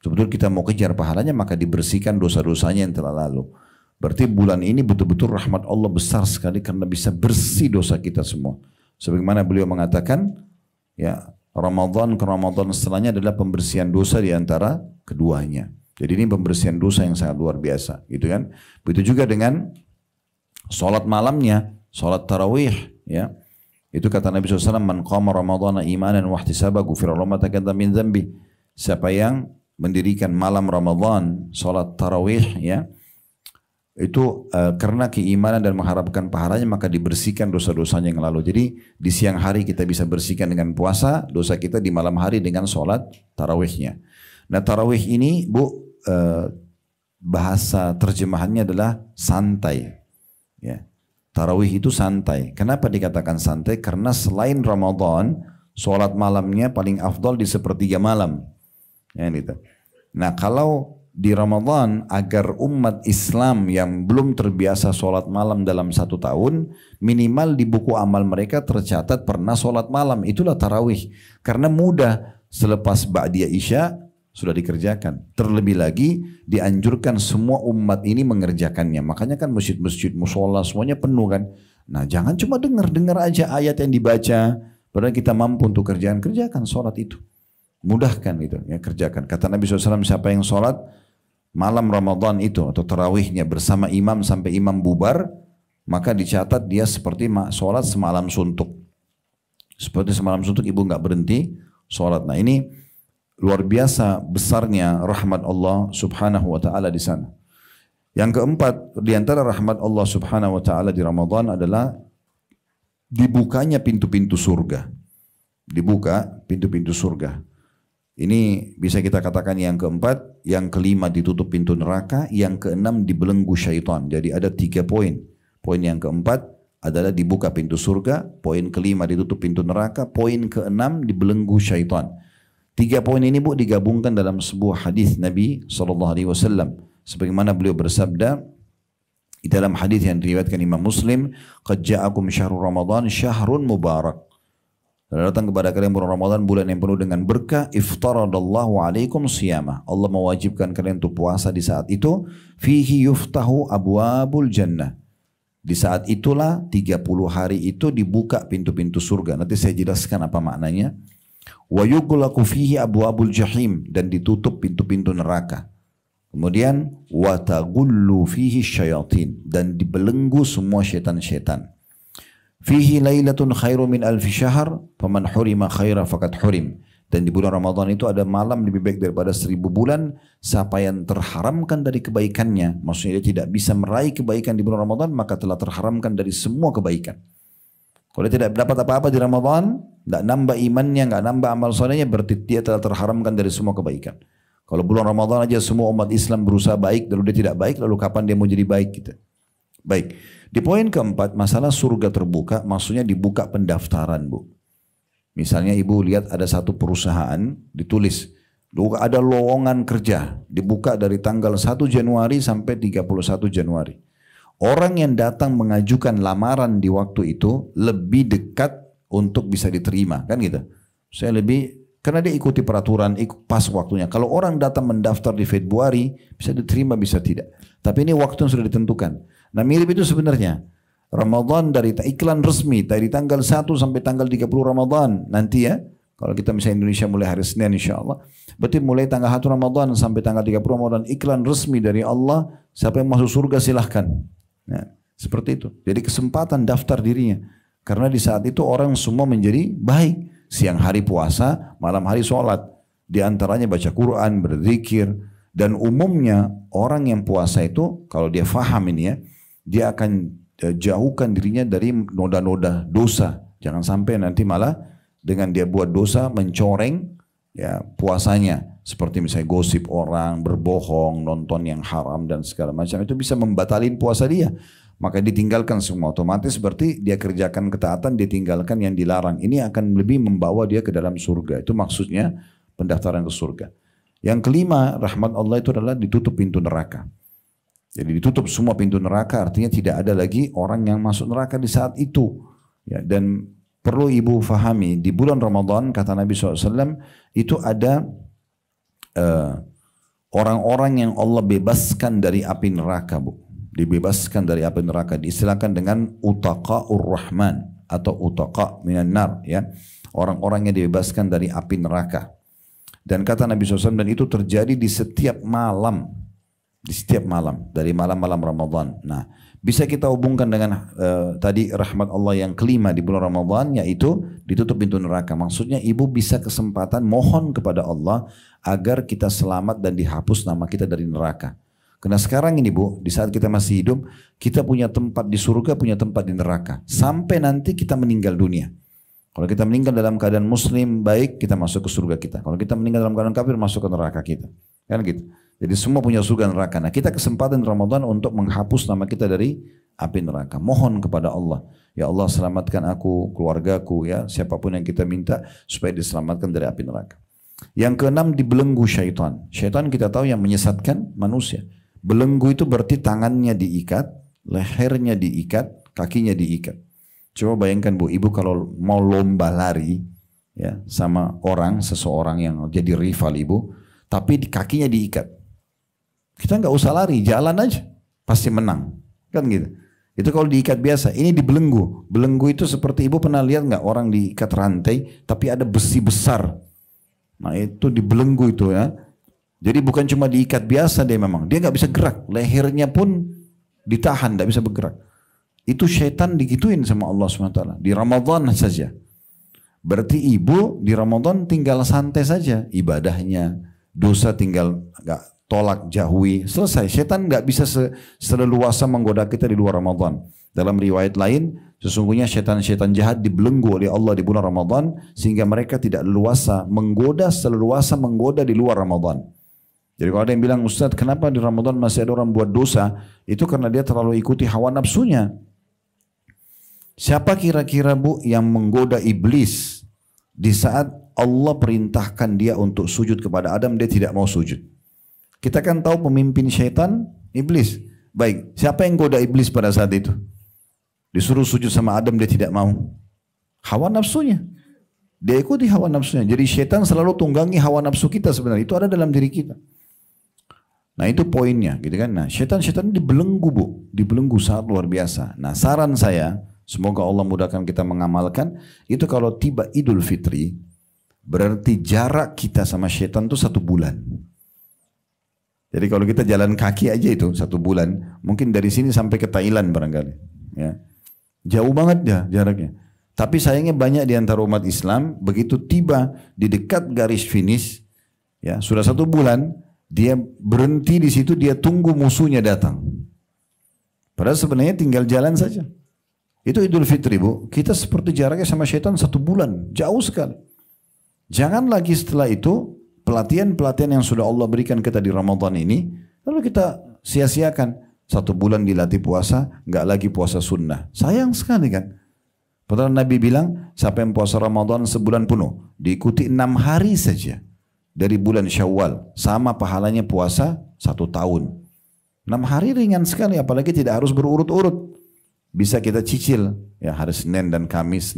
Sebetulnya kita mau kejar pahalanya, maka dibersihkan dosa-dosanya yang telah lalu. Berarti bulan ini betul-betul rahmat Allah besar sekali karena bisa bersih dosa kita semua. Sebagaimana beliau mengatakan, ya, Ramadan ke Ramadan setelahnya adalah pembersihan dosa di antara keduanya. Jadi ini pembersihan dosa yang sangat luar biasa, gitu kan? Begitu juga dengan sholat malamnya, sholat tarawih, ya. Itu kata Nabi SAW, man qama ramadhana imanan wa ihtisaba ghufira lahu ma taqaddama min dzambi. Siapa yang mendirikan malam Ramadan, sholat tarawih, ya, itu karena keimanan dan mengharapkan pahalanya, maka dibersihkan dosa-dosanya yang lalu. Jadi di siang hari kita bisa bersihkan dengan puasa, dosa kita di malam hari dengan sholat tarawihnya. Nah tarawih ini Bu, bahasa terjemahannya adalah santai. Ya. Tarawih itu santai. Kenapa dikatakan santai? Karena selain Ramadan, sholat malamnya paling afdal di sepertiga malam. Ya, gitu. Nah kalau di Ramadan, agar umat Islam yang belum terbiasa sholat malam dalam 1 tahun, minimal di buku amal mereka tercatat pernah sholat malam. Itulah tarawih. Karena mudah, selepas ba'diyah isya sudah dikerjakan. Terlebih lagi dianjurkan semua umat ini mengerjakannya. Makanya kan masjid-masjid, musola semuanya penuh kan. Nah jangan cuma dengar aja ayat yang dibaca. Padahal kita mampu untuk kerjakan sholat itu. Mudahkan itu, ya, kerjakan. Kata Nabi SAW, siapa yang sholat malam Ramadan itu atau tarawihnya bersama imam sampai imam bubar, maka dicatat dia seperti sholat semalam suntuk. Seperti semalam suntuk ibu nggak berhenti sholat. Nah ini luar biasa besarnya rahmat Allah subhanahu wa ta'ala di sana. Yang keempat, di antara rahmat Allah subhanahu wa ta'ala di Ramadan adalah dibukanya pintu-pintu surga. Dibuka pintu-pintu surga. Ini bisa kita katakan yang keempat. Yang kelima ditutup pintu neraka. Yang keenam dibelenggu syaitan. Jadi ada 3 poin. Poin yang keempat adalah dibuka pintu surga. Poin kelima ditutup pintu neraka. Poin keenam dibelenggu syaitan. 3 poin ini Bu digabungkan dalam sebuah hadis Nabi SAW. Sebagaimana beliau bersabda di dalam hadis yang diriwayatkan Imam Muslim, "Qad ja'akum syahrul Ramadan syahrun mubarak." Datang kepada kalian bulan Ramadan, bulan yang penuh dengan berkah. Iftaradallahu alaikum siyamah. Allah mewajibkan kalian untuk puasa di saat itu. Fihi yuftahu abwabul jannah. Di saat itulah 30 hari itu dibuka pintu-pintu surga. Nanti saya jelaskan apa maknanya. Wa yughlaqu fihi abwabul jahim, dan ditutup pintu-pintu neraka. Kemudian wa taghullu fihi syayatin, dan dibelenggu semua syaitan-syaitan. Fihi lailatun khairu min alfi syahr, faman hurima khaira faqad hurim. Dan di bulan Ramadan itu ada malam lebih baik daripada 1000 bulan. Siapa yang terharamkan dari kebaikannya, maksudnya dia tidak bisa meraih kebaikan di bulan Ramadan, maka telah terharamkan dari semua kebaikan. Kalau dia tidak dapat apa-apa di Ramadan, tidak nambah imannya, nggak nambah amal solehnya, berarti dia telah terharamkan dari semua kebaikan. Kalau bulan Ramadan aja semua umat Islam berusaha baik, lalu dia tidak baik, lalu kapan dia mau jadi baik gitu? Baik. Di poin keempat, masalah surga terbuka, maksudnya dibuka pendaftaran Bu. Misalnya ibu lihat ada satu perusahaan, ditulis, ada lowongan kerja, dibuka dari tanggal 1 Januari sampai 31 Januari. Orang yang datang mengajukan lamaran di waktu itu lebih dekat untuk bisa diterima, kan gitu. Saya lebih, karena dia ikuti peraturan, pas waktunya. Kalau orang datang mendaftar di Februari, bisa diterima, bisa tidak. Tapi ini waktu yang sudah ditentukan. Nah mirip itu sebenarnya. Ramadan dari iklan resmi dari tanggal 1 sampai tanggal 30 Ramadan nanti ya. Kalau kita misalnya Indonesia mulai hari Senin insya Allah. Berarti mulai tanggal 1 Ramadan sampai tanggal 30 Ramadan iklan resmi dari Allah. Siapa yang masuk surga silahkan. Nah, seperti itu. Jadi kesempatan daftar dirinya. Karena di saat itu orang semua menjadi baik. Siang hari puasa, malam hari sholat. Di antaranya baca Quran, berzikir. Dan umumnya orang yang puasa itu kalau dia faham ini ya. Dia akan jauhkan dirinya dari noda-noda dosa. Jangan sampai nanti malah dengan dia buat dosa mencoreng ya puasanya. Seperti misalnya gosip orang, berbohong, nonton yang haram dan segala macam. Itu bisa membatalin puasa dia. Maka ditinggalkan semua, otomatis berarti dia kerjakan ketaatan, dia tinggalkan yang dilarang. Ini akan lebih membawa dia ke dalam surga. Itu maksudnya pendaftaran ke surga. Yang kelima, rahmat Allah itu adalah ditutup pintu neraka. Jadi ditutup semua pintu neraka, artinya tidak ada lagi orang yang masuk neraka di saat itu. Ya, dan perlu ibu fahami, di bulan Ramadan kata Nabi SAW itu ada orang-orang yang Allah bebaskan dari api neraka, Bu. Dibebaskan dari api neraka, diistilahkan dengan utaqa'ur rahman atau utaqa minan nar, ya. Orang-orang yang dibebaskan dari api neraka. Dan kata Nabi SAW, dan itu terjadi di setiap malam, dari malam-malam Ramadan. Nah, bisa kita hubungkan dengan tadi rahmat Allah yang kelima di bulan Ramadan, yaitu ditutup pintu neraka. Maksudnya ibu bisa kesempatan mohon kepada Allah agar kita selamat dan dihapus nama kita dari neraka. Karena sekarang ini Bu, di saat kita masih hidup, kita punya tempat di surga, punya tempat di neraka. Sampai nanti kita meninggal dunia. Kalau kita meninggal dalam keadaan muslim baik, kita masuk ke surga kita. Kalau kita meninggal dalam keadaan kafir, masuk ke neraka kita. Kan gitu. Jadi semua punya surga dan neraka. Nah, kita kesempatan di Ramadan untuk menghapus nama kita dari api neraka. Mohon kepada Allah. Ya Allah, selamatkan aku, keluargaku, ya, siapapun yang kita minta supaya diselamatkan dari api neraka. Yang keenam, dibelenggu syaitan. Syaitan kita tahu yang menyesatkan manusia. Belenggu itu berarti tangannya diikat, lehernya diikat, kakinya diikat. Coba bayangkan Bu, ibu kalau mau lomba lari ya sama seseorang yang jadi rival ibu, tapi kakinya diikat. Kita nggak usah lari, jalan aja, pasti menang, kan gitu. Itu kalau diikat biasa. Ini dibelenggu. Belenggu itu seperti ibu pernah lihat nggak orang diikat rantai, tapi ada besi besar. Nah itu dibelenggu itu ya. Jadi bukan cuma diikat biasa dia memang. Dia nggak bisa gerak. Lehernya pun ditahan, nggak bisa bergerak. Itu syaitan digituin sama Allah SWT. Di Ramadan saja. Berarti ibu di Ramadan tinggal santai saja. Ibadahnya, dosa tinggal nggak tolak, jauhi. Selesai. Syaitan nggak bisa seleluasa menggoda kita di luar Ramadan. Dalam riwayat lain, sesungguhnya syaitan-syaitan jahat dibelenggu oleh Allah di bulan Ramadan. Sehingga mereka tidak leluasa menggoda di luar Ramadan. Jadi kalau ada yang bilang, Ustadz kenapa di Ramadan masih ada orang buat dosa? Itu karena dia terlalu ikuti hawa nafsunya. Siapa kira-kira Bu yang menggoda iblis di saat Allah perintahkan dia untuk sujud kepada Adam, dia tidak mau sujud? Kita kan tahu pemimpin syaitan, iblis. Baik, siapa yang goda iblis pada saat itu? Disuruh sujud sama Adam, dia tidak mau. Hawa nafsunya. Dia ikuti hawa nafsunya. Jadi syaitan selalu tunggangi hawa nafsu kita sebenarnya. Itu ada dalam diri kita. Nah itu poinnya gitu kan. Nah syaitan-syaitan dibelenggu Bu. Dibelenggu sangat luar biasa. Nah saran saya, semoga Allah mudahkan kita mengamalkan. Itu kalau tiba Idul Fitri, berarti jarak kita sama syaitan itu 1 bulan. Jadi kalau kita jalan kaki aja itu 1 bulan. Mungkin dari sini sampai ke Thailand barangkali. Ya. Jauh banget ya jaraknya. Tapi sayangnya banyak di antara umat Islam, begitu tiba di dekat garis finish, ya sudah 1 bulan, dia berhenti di situ, dia tunggu musuhnya datang. Padahal sebenarnya tinggal jalan saja. Itu Idul Fitri Bu, kita seperti jaraknya sama syaitan 1 bulan, jauh sekali. Jangan lagi setelah itu, pelatihan-pelatihan yang sudah Allah berikan kita di Ramadan ini, lalu kita sia-siakan. 1 bulan dilatih puasa, nggak lagi puasa sunnah. Sayang sekali kan. Padahal Nabi bilang, siapa yang puasa Ramadan sebulan penuh, diikuti 6 hari saja dari bulan Syawal, sama pahalanya puasa 1 tahun. 6 hari ringan sekali, apalagi tidak harus berurut-urut. Bisa kita cicil, ya hari Senin dan Kamis,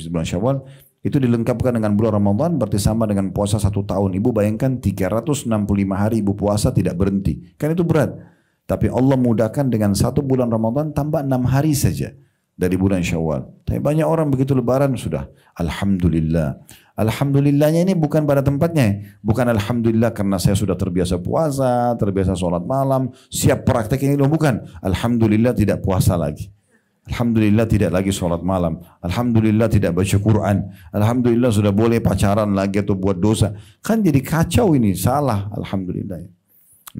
bulan Syawal, itu dilengkapkan dengan bulan Ramadan, berarti sama dengan puasa 1 tahun. Ibu bayangkan 365 hari ibu puasa tidak berhenti. Kan itu berat. Tapi Allah mudahkan dengan 1 bulan Ramadan tambah 6 hari saja dari bulan Syawal. Tapi banyak orang begitu lebaran sudah Alhamdulillah. Alhamdulillahnya ini bukan pada tempatnya. Bukan Alhamdulillah karena saya sudah terbiasa puasa, terbiasa sholat malam, siap praktek ini. Bukan. Alhamdulillah tidak puasa lagi. Alhamdulillah tidak lagi sholat malam. Alhamdulillah tidak baca Quran. Alhamdulillah sudah boleh pacaran lagi atau buat dosa. Kan jadi kacau ini. Salah. Alhamdulillah.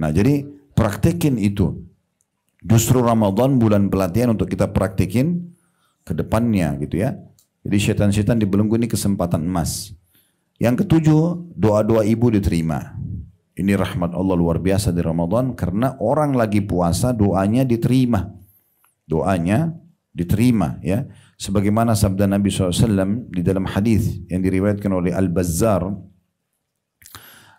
Nah jadi praktekin itu. Justru Ramadan bulan pelatihan untuk kita praktikin ke depannya gitu ya. Jadi setan-setan dibelenggu, ini kesempatan emas. Yang ketujuh, doa-doa ibu diterima. Ini rahmat Allah luar biasa di Ramadan, karena orang lagi puasa doanya diterima. Doanya diterima ya. Sebagaimana sabda Nabi SAW di dalam hadis yang diriwayatkan oleh Al-Bazzar,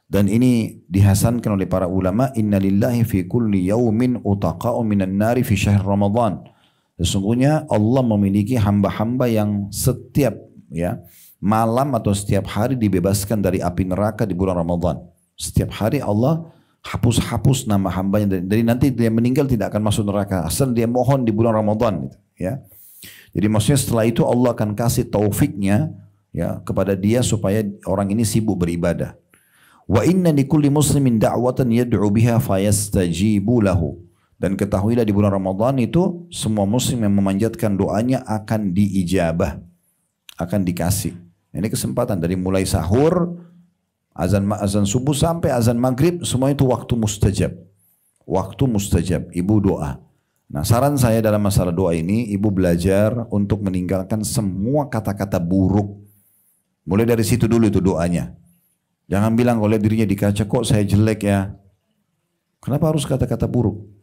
dan ini dihasankan oleh para ulama, inna lillahi fi kulli yaumin utaqa'u minan nari fi syahr Ramadan. Sesungguhnya Allah memiliki hamba-hamba yang setiap ya malam atau setiap hari dibebaskan dari api neraka di bulan Ramadan. Setiap hari Allah hapus nama hambanya dari nanti dia meninggal tidak akan masuk neraka asal dia mohon di bulan Ramadan gitu, ya. Jadi maksudnya setelah itu Allah akan kasih taufiknya ya kepada dia supaya orang ini sibuk beribadah. Wa inna likulli muslimin da'watan yad'u biha fayastajibu lahu. Dan ketahuilah di bulan Ramadan itu semua muslim yang memanjatkan doanya akan diijabah, akan dikasih. Ini kesempatan dari mulai sahur, azan subuh sampai azan maghrib, semua itu waktu mustajab. Waktu mustajab, ibu doa. Nah saran saya dalam masalah doa ini, ibu belajar untuk meninggalkan semua kata-kata buruk. Mulai dari situ dulu itu doanya. Jangan bilang kalau dirinya di kaca, kok saya jelek ya. Kenapa harus kata-kata buruk?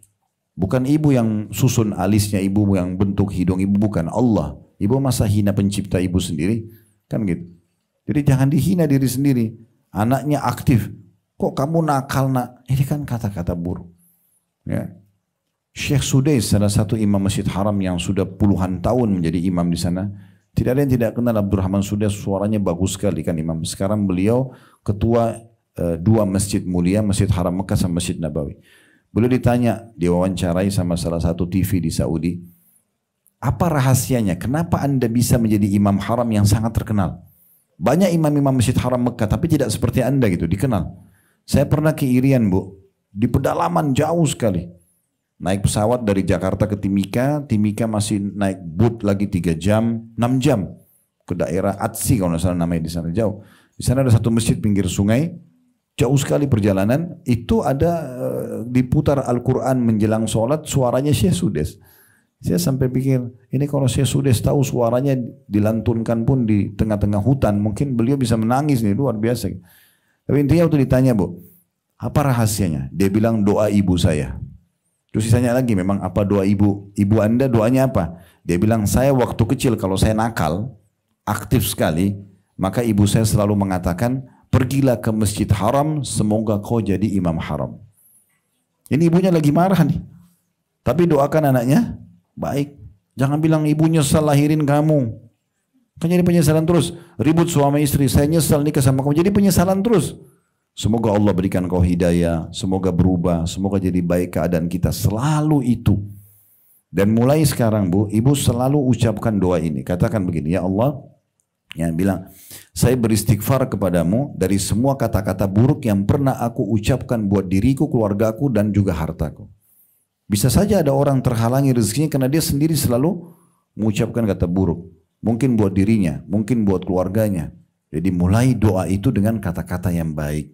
Bukan ibu yang susun alisnya, ibu yang bentuk hidung ibu, bukan Allah. Ibu masa hina pencipta ibu sendiri? Kan gitu. Jadi jangan dihina diri sendiri. Anaknya aktif. Kok kamu nakal nak? Ini kan kata-kata buruk. Ya. Syekh Sudais, salah satu imam Masjid Haram yang sudah puluhan tahun menjadi imam di sana. Tidak ada yang tidak kenal Abdurrahman Sudais, suaranya bagus sekali kan imam. Sekarang beliau ketua dua masjid mulia, Masjid Haram Mekah sama Masjid Nabawi. Beliau ditanya, diwawancarai sama salah satu TV di Saudi, apa rahasianya? Kenapa anda bisa menjadi imam haram yang sangat terkenal? Banyak imam-imam Masjid Haram Mekah, tapi tidak seperti anda gitu, dikenal. Saya pernah ke Irian bu, di pedalaman jauh sekali. Naik pesawat dari Jakarta ke Timika, Timika masih naik boat lagi 3 jam, 6 jam. Ke daerah Atsi kalau nggak salah namanya di sana jauh. Di sana ada satu masjid pinggir sungai, jauh sekali perjalanan, itu ada diputar Al-Quran menjelang sholat, suaranya Syekh Sudais. Saya sampai pikir, ini kalau Syekh Sudais tahu suaranya dilantunkan pun di tengah-tengah hutan, mungkin beliau bisa menangis nih, luar biasa. Tapi intinya waktu ditanya bu, apa rahasianya? Dia bilang doa ibu saya. Terus ditanya lagi, memang apa doa ibu? Ibu anda doanya apa? Dia bilang, saya waktu kecil kalau saya nakal, aktif sekali, maka ibu saya selalu mengatakan, pergilah ke Masjid Haram, semoga kau jadi imam haram. Ini ibunya lagi marah nih. Tapi doakan anaknya baik. Jangan bilang ibu nyesal lahirin kamu. Kan jadi penyesalan terus. Ribut suami istri, saya nyesal nikah sama kamu. Jadi penyesalan terus. Semoga Allah berikan kau hidayah. Semoga berubah. Semoga jadi baik keadaan kita. Selalu itu. Dan mulai sekarang bu, ibu selalu ucapkan doa ini. Katakan begini, ya Allah, yang bilang, saya beristighfar kepadamu dari semua kata-kata buruk yang pernah aku ucapkan buat diriku, keluargaku, dan juga hartaku. Bisa saja ada orang terhalangi rezekinya karena dia sendiri selalu mengucapkan kata buruk. Mungkin buat dirinya, mungkin buat keluarganya. Jadi mulai doa itu dengan kata-kata yang baik.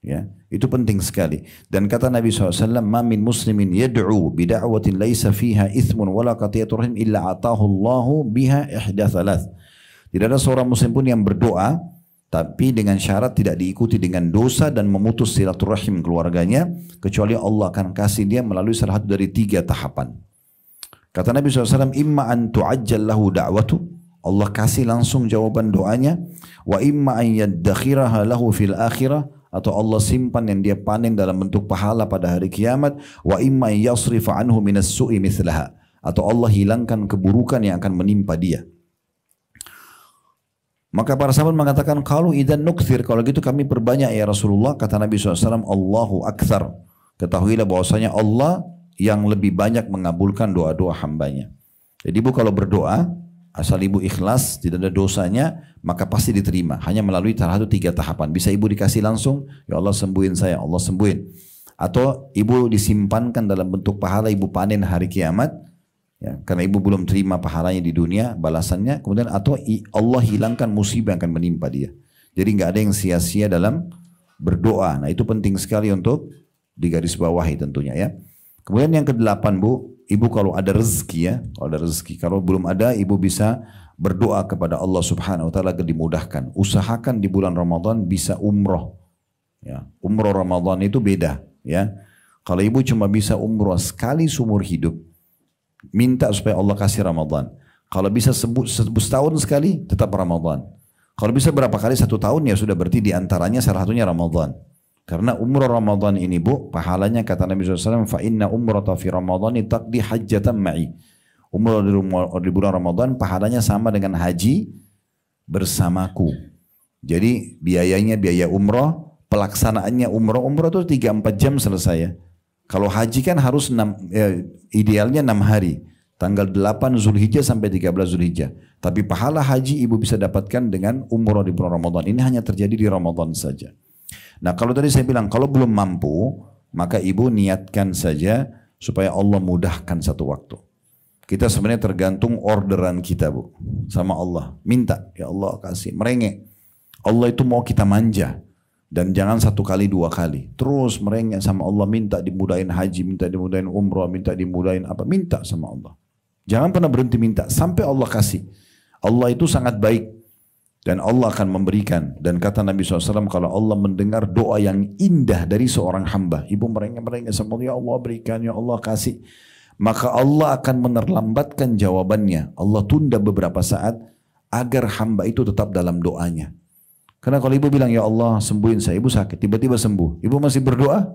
Ya, itu penting sekali. Dan kata Nabi SAW, "Ma min muslimin yad'u bida'watin laisa fiha ithmun wala qati'atu rahim illa atahu Allahu biha ihda thalath." Tidak ada seorang muslim pun yang berdoa tapi dengan syarat tidak diikuti dengan dosa dan memutus silaturahim keluarganya, kecuali Allah akan kasih dia melalui salah satu dari 3 tahapan. Kata Nabi SAW, imma an tu'ajjal lahu da'watu, Allah kasih langsung jawaban doanya, wa imma an yaddakhiraha lahu fil akhirah, atau Allah simpan yang dia panen dalam bentuk pahala pada hari kiamat, wa imma an yasrifa anhu minas su'i mithlaha, atau Allah hilangkan keburukan yang akan menimpa dia. Maka para sahabat mengatakan, kalau idzan nukthir, kalau gitu kami perbanyak ya Rasulullah. Kata Nabi SAW, Allahu aktsar. Ketahuilah bahwasanya Allah yang lebih banyak mengabulkan doa-doa hambanya. Jadi ibu kalau berdoa, asal ibu ikhlas, tidak ada dosanya, maka pasti diterima. Hanya melalui salah satu 3 tahapan. Bisa ibu dikasih langsung, ya Allah sembuhin saya, Allah sembuhin. Atau ibu disimpankan dalam bentuk pahala, ibu panen hari kiamat. Ya, karena ibu belum terima pahalanya di dunia, balasannya, kemudian atau Allah hilangkan musibah yang akan menimpa dia. Jadi nggak ada yang sia-sia dalam berdoa. Nah itu penting sekali untuk digarisbawahi tentunya ya. Kemudian yang kedelapan Bu, ibu kalau ada rezeki ya, kalau ada rezeki, kalau belum ada ibu bisa berdoa kepada Allah Subhanahu wa taala agar dimudahkan. Usahakan di bulan Ramadan bisa umroh. Ya, umroh Ramadan itu beda ya. Kalau ibu cuma bisa umroh sekali seumur hidup, minta supaya Allah kasih Ramadan. Kalau bisa setahun sekali, tetap Ramadan. Kalau bisa berapa kali 1 tahun, ya sudah, berarti diantaranya salah satunya Ramadan. Karena umroh Ramadan ini Bu, pahalanya kata Nabi SAW, fa inna umrata fi Ramadhani taqdi hajjatan ma'i. Umroh di bulan Ramadan pahalanya sama dengan haji bersamaku. Jadi biayanya biaya umroh, pelaksanaannya umroh itu 3-4 jam selesai ya. Kalau haji kan harus idealnya 6 hari. Tanggal 8 Zulhijjah sampai 13 Zulhijjah. Tapi pahala haji ibu bisa dapatkan dengan umroh di bulan Ramadan. Ini hanya terjadi di Ramadan saja. Nah kalau tadi saya bilang kalau belum mampu, maka ibu niatkan saja supaya Allah mudahkan satu waktu. Kita sebenarnya tergantung orderan kita Bu. Sama Allah. Minta, ya Allah kasih, merengek. Allah itu mau kita manja. Dan jangan 1 kali 2 kali. Terus merengek sama Allah, minta dimudahin haji, minta dimudahin umrah, minta dimudahin apa. Minta sama Allah. Jangan pernah berhenti minta sampai Allah kasih. Allah itu sangat baik. Dan Allah akan memberikan. Dan kata Nabi SAW, kalau Allah mendengar doa yang indah dari seorang hamba. Ibu merengek sama Allah, ya Allah berikan, ya Allah kasih. Maka Allah akan menerlambatkan jawabannya. Allah tunda beberapa saat agar hamba itu tetap dalam doanya. Karena kalau ibu bilang, ya Allah sembuhin saya, ibu sakit, tiba-tiba sembuh. Ibu masih berdoa?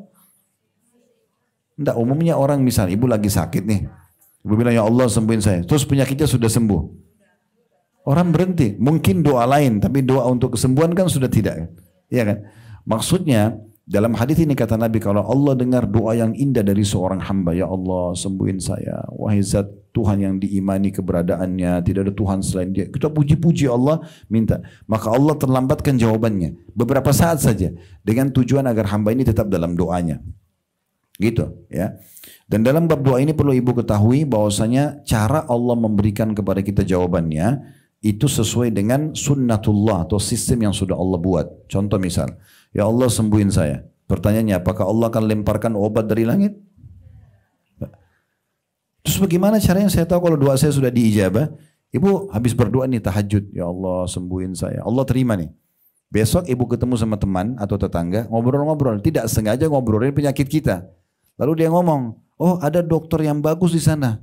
Enggak, umumnya orang misal ibu lagi sakit nih. Ibu bilang, ya Allah sembuhin saya. Terus penyakitnya sudah sembuh. Orang berhenti. Mungkin doa lain, tapi doa untuk kesembuhan kan sudah tidak. Iya kan? Maksudnya, dalam hadis ini kata Nabi, kalau Allah dengar doa yang indah dari seorang hamba, ya Allah sembuhin saya, wahai zat Tuhan yang diimani keberadaannya, tidak ada Tuhan selain dia. Kita puji-puji Allah, minta. Maka Allah terlambatkan jawabannya. Beberapa saat saja. Dengan tujuan agar hamba ini tetap dalam doanya. Gitu ya. Dan dalam bab doa ini perlu ibu ketahui bahwasanya cara Allah memberikan kepada kita jawabannya, itu sesuai dengan sunnatullah atau sistem yang sudah Allah buat. Contoh misal, ya Allah sembuhin saya. Pertanyaannya, apakah Allah akan lemparkan obat dari langit? Terus bagaimana caranya saya tahu kalau doa saya sudah diijabah? Ibu habis berdoa nih tahajud, ya Allah sembuhin saya. Allah terima nih. Besok ibu ketemu sama teman atau tetangga, ngobrol-ngobrol. Tidak sengaja ngobrolin penyakit kita. Lalu dia ngomong, oh ada dokter yang bagus di sana.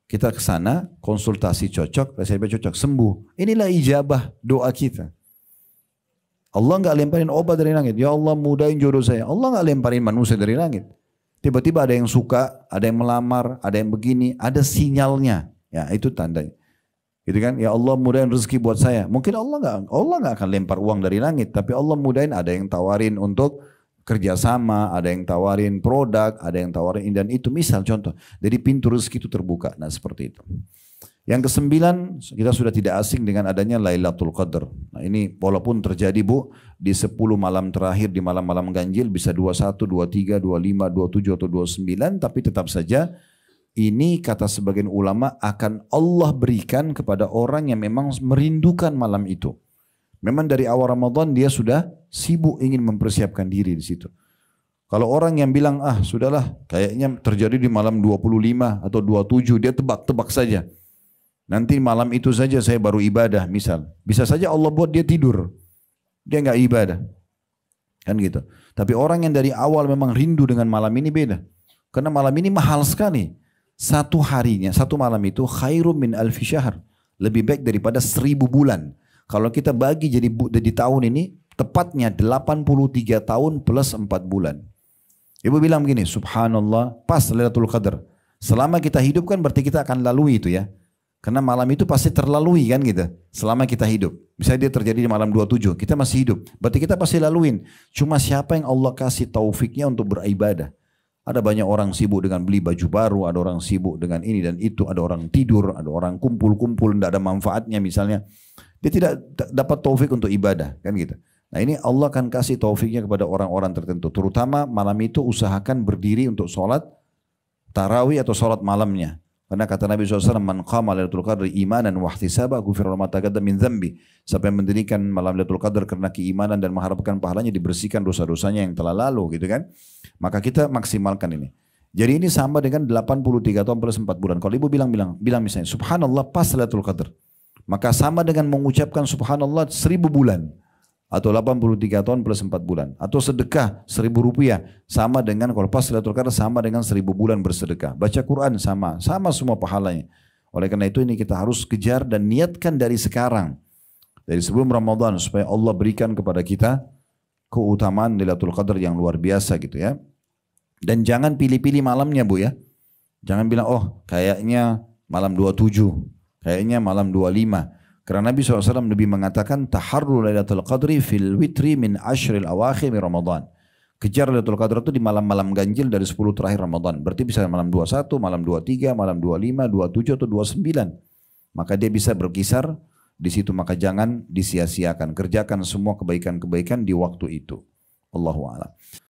Kita ke sana, konsultasi cocok, resepnya cocok, sembuh. Inilah ijabah doa kita. Allah nggak lemparin obat dari langit. Ya Allah mudahin jodoh saya. Allah nggak lemparin manusia dari langit. Tiba-tiba ada yang suka, ada yang melamar, ada yang begini, ada sinyalnya. Ya itu tandanya. Gitu kan? Ya Allah mudahin rezeki buat saya. Mungkin Allah nggak akan lempar uang dari langit, tapi Allah mudahin ada yang tawarin untuk kerjasama, ada yang tawarin produk, ada yang tawarin ini dan itu. Misal contoh, jadi pintu rezeki itu terbuka. Nah seperti itu. Yang ke-9, kita sudah tidak asing dengan adanya Lailatul Qadar. Nah ini walaupun terjadi Bu, di 10 malam terakhir, di malam-malam ganjil bisa 21, 23, 25, 27 atau 29, tapi tetap saja ini kata sebagian ulama akan Allah berikan kepada orang yang memang merindukan malam itu. Memang dari awal Ramadan dia sudah sibuk ingin mempersiapkan diri di situ. Kalau orang yang bilang, sudahlah kayaknya terjadi di malam 25 atau 27, dia tebak-tebak saja. Nanti malam itu saja saya baru ibadah misal. Bisa saja Allah buat dia tidur. Dia nggak ibadah. Kan gitu. Tapi orang yang dari awal memang rindu dengan malam ini beda. Karena malam ini mahal sekali. Satu harinya, satu malam itu khairum min alfi syahr. Lebih baik daripada 1000 bulan. Kalau kita bagi jadi di tahun ini, tepatnya 83 tahun plus 4 bulan. Ibu bilang begini, subhanallah, pas Lailatul Qadar. Selama kita hidup kan berarti kita akan lalui itu ya. Karena malam itu pasti terlalui kan gitu. Selama kita hidup. Misalnya dia terjadi di malam 27, kita masih hidup. Berarti kita pasti laluin. Cuma siapa yang Allah kasih taufiknya untuk beribadah. Ada banyak orang sibuk dengan beli baju baru, ada orang sibuk dengan ini dan itu, ada orang tidur, ada orang kumpul-kumpul, tidak ada manfaatnya misalnya. Dia tidak dapat taufik untuk ibadah kan gitu. Nah ini Allah akan kasih taufiknya kepada orang-orang tertentu. Terutama malam itu usahakan berdiri untuk sholat tarawih atau sholat malamnya. Karena kata Nabi SAW, man qama Lailatul Qadri imanan wa ihtisaba ghufira lahu ma taqaddama min dzambi. Siapa yang mendirikan malam Lailatul Qadar karena keimanan dan mengharapkan pahalanya, dibersihkan dosa-dosanya yang telah lalu gitu kan. Maka kita maksimalkan ini. Jadi ini sama dengan 83 tahun plus 4 bulan. Kalau ibu bilang misalnya, subhanallah pas Lailatul Qadar. Maka sama dengan mengucapkan subhanallah 1000 bulan. Atau 83 tahun plus 4 bulan. Atau sedekah 1000 rupiah. Sama dengan kalau pas Lailatul Qadar sama dengan 1000 bulan bersedekah. Baca Quran sama semua pahalanya. Oleh karena itu ini kita harus kejar dan niatkan dari sekarang. Dari sebelum Ramadan supaya Allah berikan kepada kita keutamaan Lailatul Qadar yang luar biasa gitu ya. Dan jangan pilih-pilih malamnya Bu ya. Jangan bilang oh kayaknya malam 27, kayaknya malam 25. Karena Nabi SAW lebih mengatakan taharru Lailatul Qadri fil witri min ashril awakhir min Ramadan. Kejar Lailatul Qadar itu di malam-malam ganjil dari 10 terakhir Ramadan. Berarti bisa malam 21, malam 23, malam 25, 27 atau 29. Maka dia bisa berkisar di situ, maka jangan disia-siakan. Kerjakan semua kebaikan-kebaikan di waktu itu. Allahu a'lam.